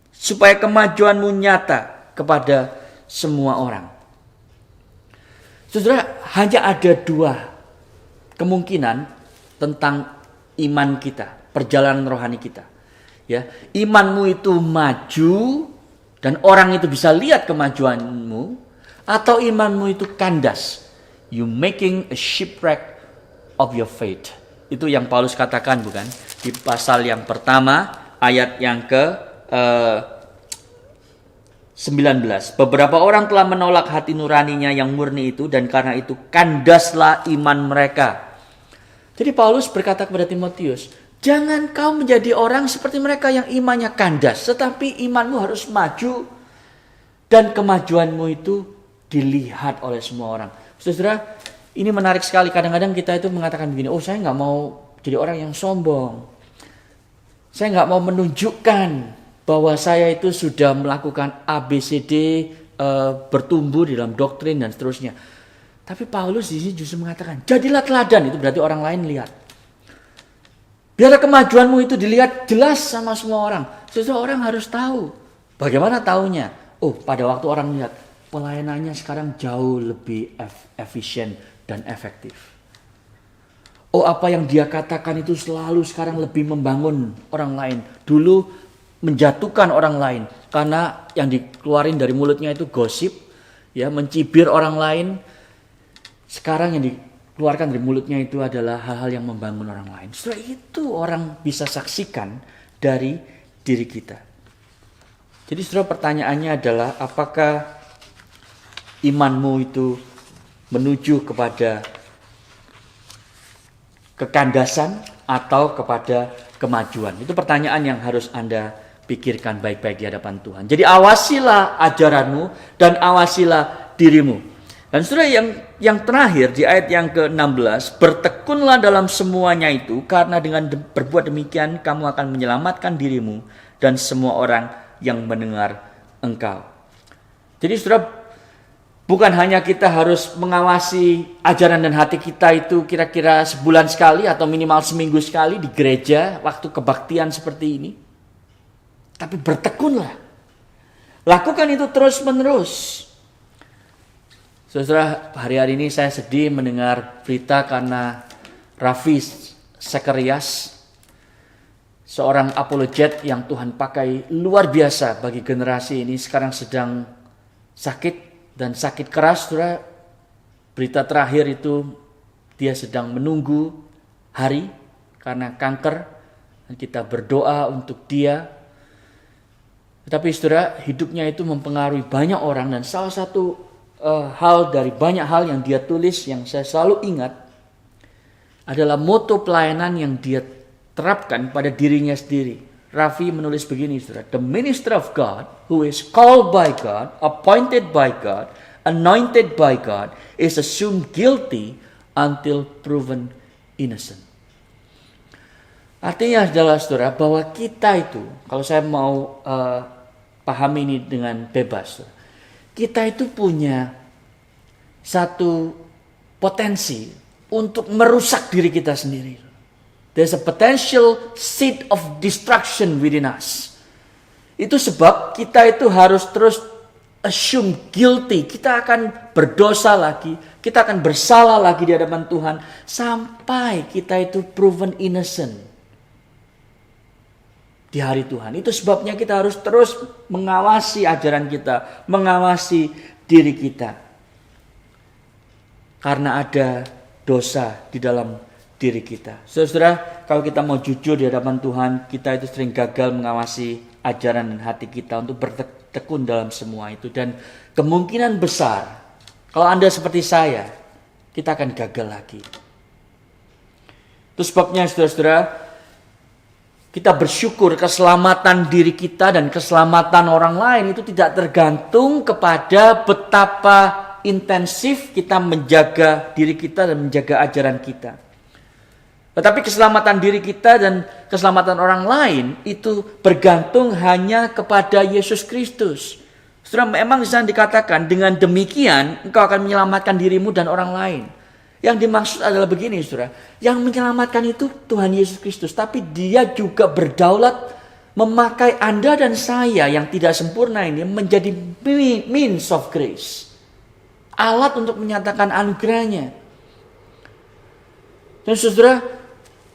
Supaya kemajuanmu nyata kepada semua orang. Saudara, hanya ada dua kemungkinan tentang iman kita, perjalanan rohani kita. Ya, imanmu itu maju dan orang itu bisa lihat kemajuanmu, atau imanmu itu kandas. You making a shipwreck of your faith. Itu yang Paulus katakan bukan? Di pasal yang pertama ayat yang ke 19. Beberapa orang telah menolak hati nuraninya yang murni itu, dan karena itu kandaslah iman mereka. Jadi Paulus berkata kepada Timotius, jangan kau menjadi orang seperti mereka yang imannya kandas, tetapi imanmu harus maju dan kemajuanmu itu dilihat oleh semua orang. Saudara, ini menarik sekali. Kadang-kadang kita itu mengatakan begini, oh saya nggak mau jadi orang yang sombong. Saya nggak mau menunjukkan bahwa saya itu sudah melakukan ABCD, bertumbuh di dalam doktrin dan seterusnya. Tapi Paulus di sini justru mengatakan, jadilah teladan, itu berarti orang lain lihat. Biarlah kemajuanmu itu dilihat jelas sama semua orang. Seseorang harus tahu. Bagaimana taunya? Oh, pada waktu orang lihat, pelayanannya sekarang jauh lebih efisien dan efektif. Oh, apa yang dia katakan itu selalu sekarang lebih membangun orang lain. Dulu menjatuhkan orang lain karena yang dikeluarin dari mulutnya itu gosip, ya, mencibir orang lain. Sekarang yang dikeluarkan dari mulutnya itu adalah hal-hal yang membangun orang lain. Setelah itu orang bisa saksikan dari diri kita. Jadi saudara, pertanyaannya adalah apakah imanmu itu menuju kepada kekandasan atau kepada kemajuan? Itu pertanyaan yang harus Anda pikirkan baik-baik di hadapan Tuhan. Jadi awasilah ajaranmu dan awasilah dirimu. Dan saudara, yang terakhir di ayat yang ke-16, bertekunlah dalam semuanya itu, karena dengan berbuat demikian kamu akan menyelamatkan dirimu dan semua orang yang mendengar engkau. Jadi saudara, bukan hanya kita harus mengawasi ajaran dan hati kita itu kira-kira sebulan sekali atau minimal seminggu sekali di gereja waktu kebaktian seperti ini. Tapi bertekunlah. Lakukan itu terus-menerus. Saudara, hari-hari ini saya sedih mendengar berita karena Ravi Zacharias, seorang apologet yang Tuhan pakai luar biasa bagi generasi ini, sekarang sedang sakit dan sakit keras. Saudara, berita terakhir itu dia sedang menunggu hari karena kanker, dan kita berdoa untuk dia. Tetapi saudara, hidupnya itu mempengaruhi banyak orang, dan salah satu hal dari banyak hal yang dia tulis yang saya selalu ingat adalah moto pelayanan yang dia terapkan pada dirinya sendiri. Raffi menulis begini, saudara, "The minister of God who is called by God, appointed by God, anointed by God is assumed guilty until proven innocent." Artinya adalah saudara, bahwa kita itu, kalau saya mau pahami ini dengan bebas, kita itu punya satu potensi untuk merusak diri kita sendiri. There's a potential seed of destruction within us. Itu sebab kita itu harus terus assume guilty. Kita akan berdosa lagi, kita akan bersalah lagi di hadapan Tuhan sampai kita itu proven innocent di hari Tuhan. Itu sebabnya kita harus terus mengawasi ajaran kita, mengawasi diri kita. Karena ada dosa di dalam diri kita. Saudara, kalau kita mau jujur di hadapan Tuhan, kita itu sering gagal mengawasi ajaran dan hati kita untuk bertekun dalam semua itu. Dan kemungkinan besar, kalau Anda seperti saya, kita akan gagal lagi. Itu sebabnya saudara-saudara, kita bersyukur keselamatan diri kita dan keselamatan orang lain itu tidak tergantung kepada betapa intensif kita menjaga diri kita dan menjaga ajaran kita. Tetapi keselamatan diri kita dan keselamatan orang lain itu bergantung hanya kepada Yesus Kristus. Saudara, memang di sana dikatakan dengan demikian engkau akan menyelamatkan dirimu dan orang lain. Yang dimaksud adalah begini, saudara. Yang menyelamatkan itu Tuhan Yesus Kristus. Tapi dia juga berdaulat memakai Anda dan saya yang tidak sempurna ini menjadi means of grace. Alat untuk menyatakan anugerahnya. Dan saudara,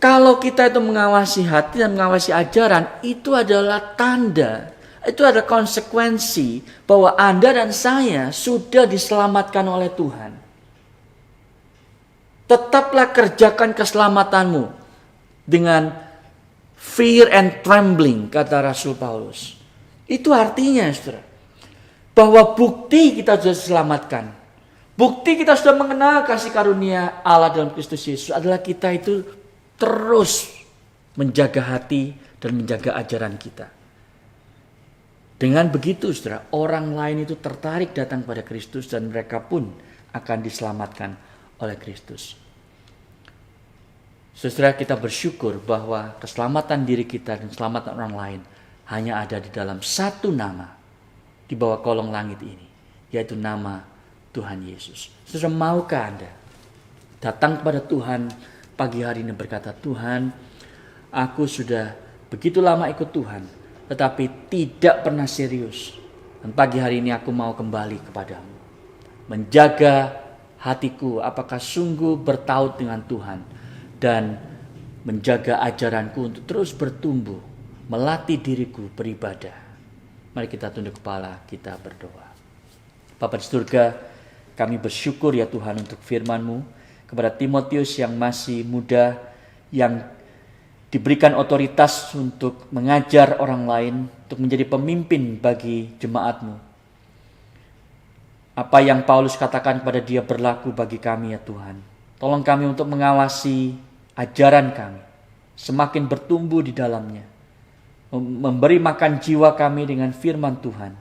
kalau kita itu mengawasi hati dan mengawasi ajaran, itu adalah tanda, itu adalah konsekuensi bahwa Anda dan saya sudah diselamatkan oleh Tuhan. Tetaplah kerjakan keselamatanmu dengan fear and trembling, kata Rasul Paulus. Itu artinya, saudara, bahwa bukti kita sudah diselamatkan. Bukti kita sudah mengenal kasih karunia Allah dalam Kristus Yesus adalah kita itu terus menjaga hati dan menjaga ajaran kita. Dengan begitu, saudara, orang lain itu tertarik datang pada Kristus dan mereka pun akan diselamatkan oleh Kristus. Saudara, kita bersyukur bahwa keselamatan diri kita dan keselamatan orang lain hanya ada di dalam satu nama di bawah kolong langit ini, yaitu nama Tuhan Yesus. Saudara, maukah Anda datang kepada Tuhan pagi hari ini berkata, Tuhan, aku sudah begitu lama ikut Tuhan, tetapi tidak pernah serius. Dan pagi hari ini aku mau kembali kepadamu. Menjaga hatiku apakah sungguh bertaut dengan Tuhan. Dan menjaga ajaranku untuk terus bertumbuh. Melatih diriku beribadah. Mari kita tunduk kepala, kita berdoa. Bapa di surga, kami bersyukur ya Tuhan untuk firman-Mu. Kepada Timotius yang masih muda, yang diberikan otoritas untuk mengajar orang lain, untuk menjadi pemimpin bagi jemaat-Mu. Apa yang Paulus katakan kepada dia berlaku bagi kami ya Tuhan. Tolong kami untuk mengawasi ajaran kami, semakin bertumbuh di dalamnya. Memberi makan jiwa kami dengan firman Tuhan.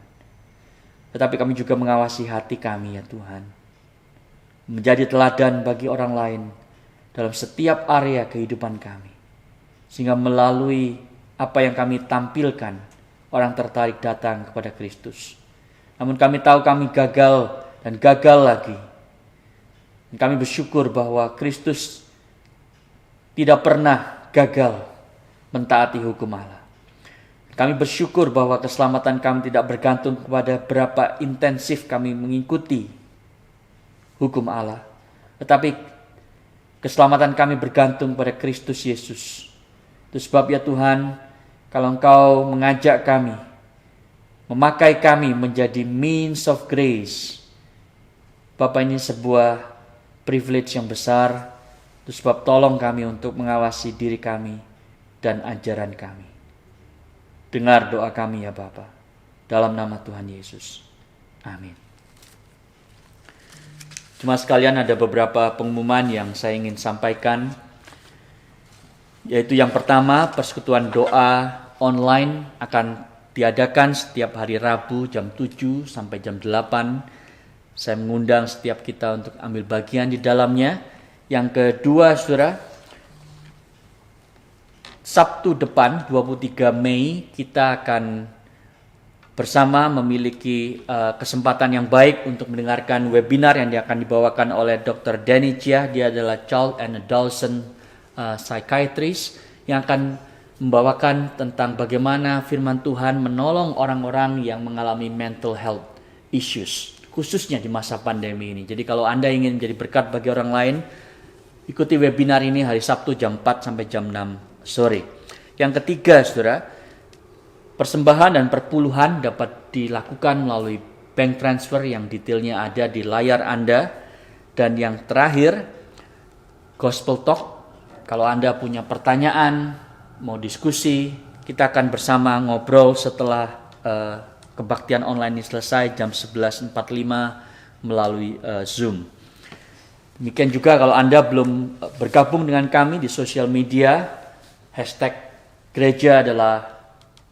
Tetapi kami juga mengawasi hati kami ya Tuhan. Menjadi teladan bagi orang lain dalam setiap area kehidupan kami. Sehingga melalui apa yang kami tampilkan, orang tertarik datang kepada Kristus. Namun kami tahu kami gagal dan gagal lagi. Dan kami bersyukur bahwa Kristus tidak pernah gagal mentaati hukum Allah. Kami bersyukur bahwa keselamatan kami tidak bergantung kepada berapa intensif kami mengikuti hukum Allah. Tetapi keselamatan kami bergantung pada Kristus Yesus. Itu sebab ya Tuhan, kalau Engkau mengajak kami, memakai kami menjadi means of grace, Bapak, ini sebuah privilege yang besar. Itu sebab tolong kami untuk mengawasi diri kami dan ajaran kami. Dengar doa kami ya Bapa, dalam nama Tuhan Yesus. Amin. Cuma sekalian ada beberapa pengumuman yang saya ingin sampaikan. Yaitu yang pertama, persekutuan doa online akan diadakan setiap hari Rabu jam 7 sampai jam 8. Saya mengundang setiap kita untuk ambil bagian di dalamnya. Yang kedua, saudara, Sabtu depan 23 Mei kita akan bersama memiliki kesempatan yang baik untuk mendengarkan webinar yang akan dibawakan oleh Dr. Danny Chia. Dia adalah Child and Adolescent Psychiatrist yang akan membawakan tentang bagaimana firman Tuhan menolong orang-orang yang mengalami mental health issues, khususnya di masa pandemi ini. Jadi kalau Anda ingin menjadi berkat bagi orang lain, ikuti webinar ini hari Sabtu jam 4 sampai jam 6 sore. Yang ketiga, saudara, persembahan dan perpuluhan dapat dilakukan melalui bank transfer yang detailnya ada di layar Anda. Dan yang terakhir, Gospel Talk. Kalau Anda punya pertanyaan, mau diskusi, kita akan bersama ngobrol setelah kebaktian online ini selesai jam 11.45 melalui Zoom. Demikian juga kalau Anda belum bergabung dengan kami di sosial media, hashtag gereja adalah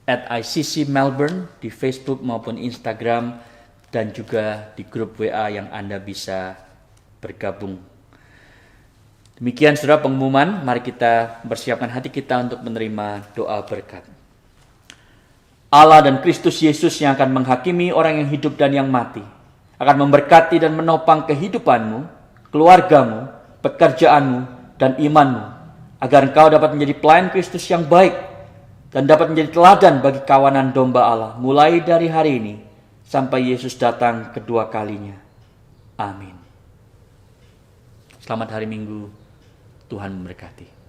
@ICC Melbourne di Facebook maupun Instagram, dan juga di grup WA yang Anda bisa bergabung. Demikian saudara pengumuman, mari kita persiapkan hati kita untuk menerima doa berkat. Allah dan Kristus Yesus yang akan menghakimi orang yang hidup dan yang mati, akan memberkati dan menopang kehidupanmu, keluargamu, pekerjaanmu, dan imanmu, agar engkau dapat menjadi pelayan Kristus yang baik dan dapat menjadi teladan bagi kawanan domba Allah mulai dari hari ini sampai Yesus datang kedua kalinya. Amin. Selamat hari Minggu, Tuhan memberkati.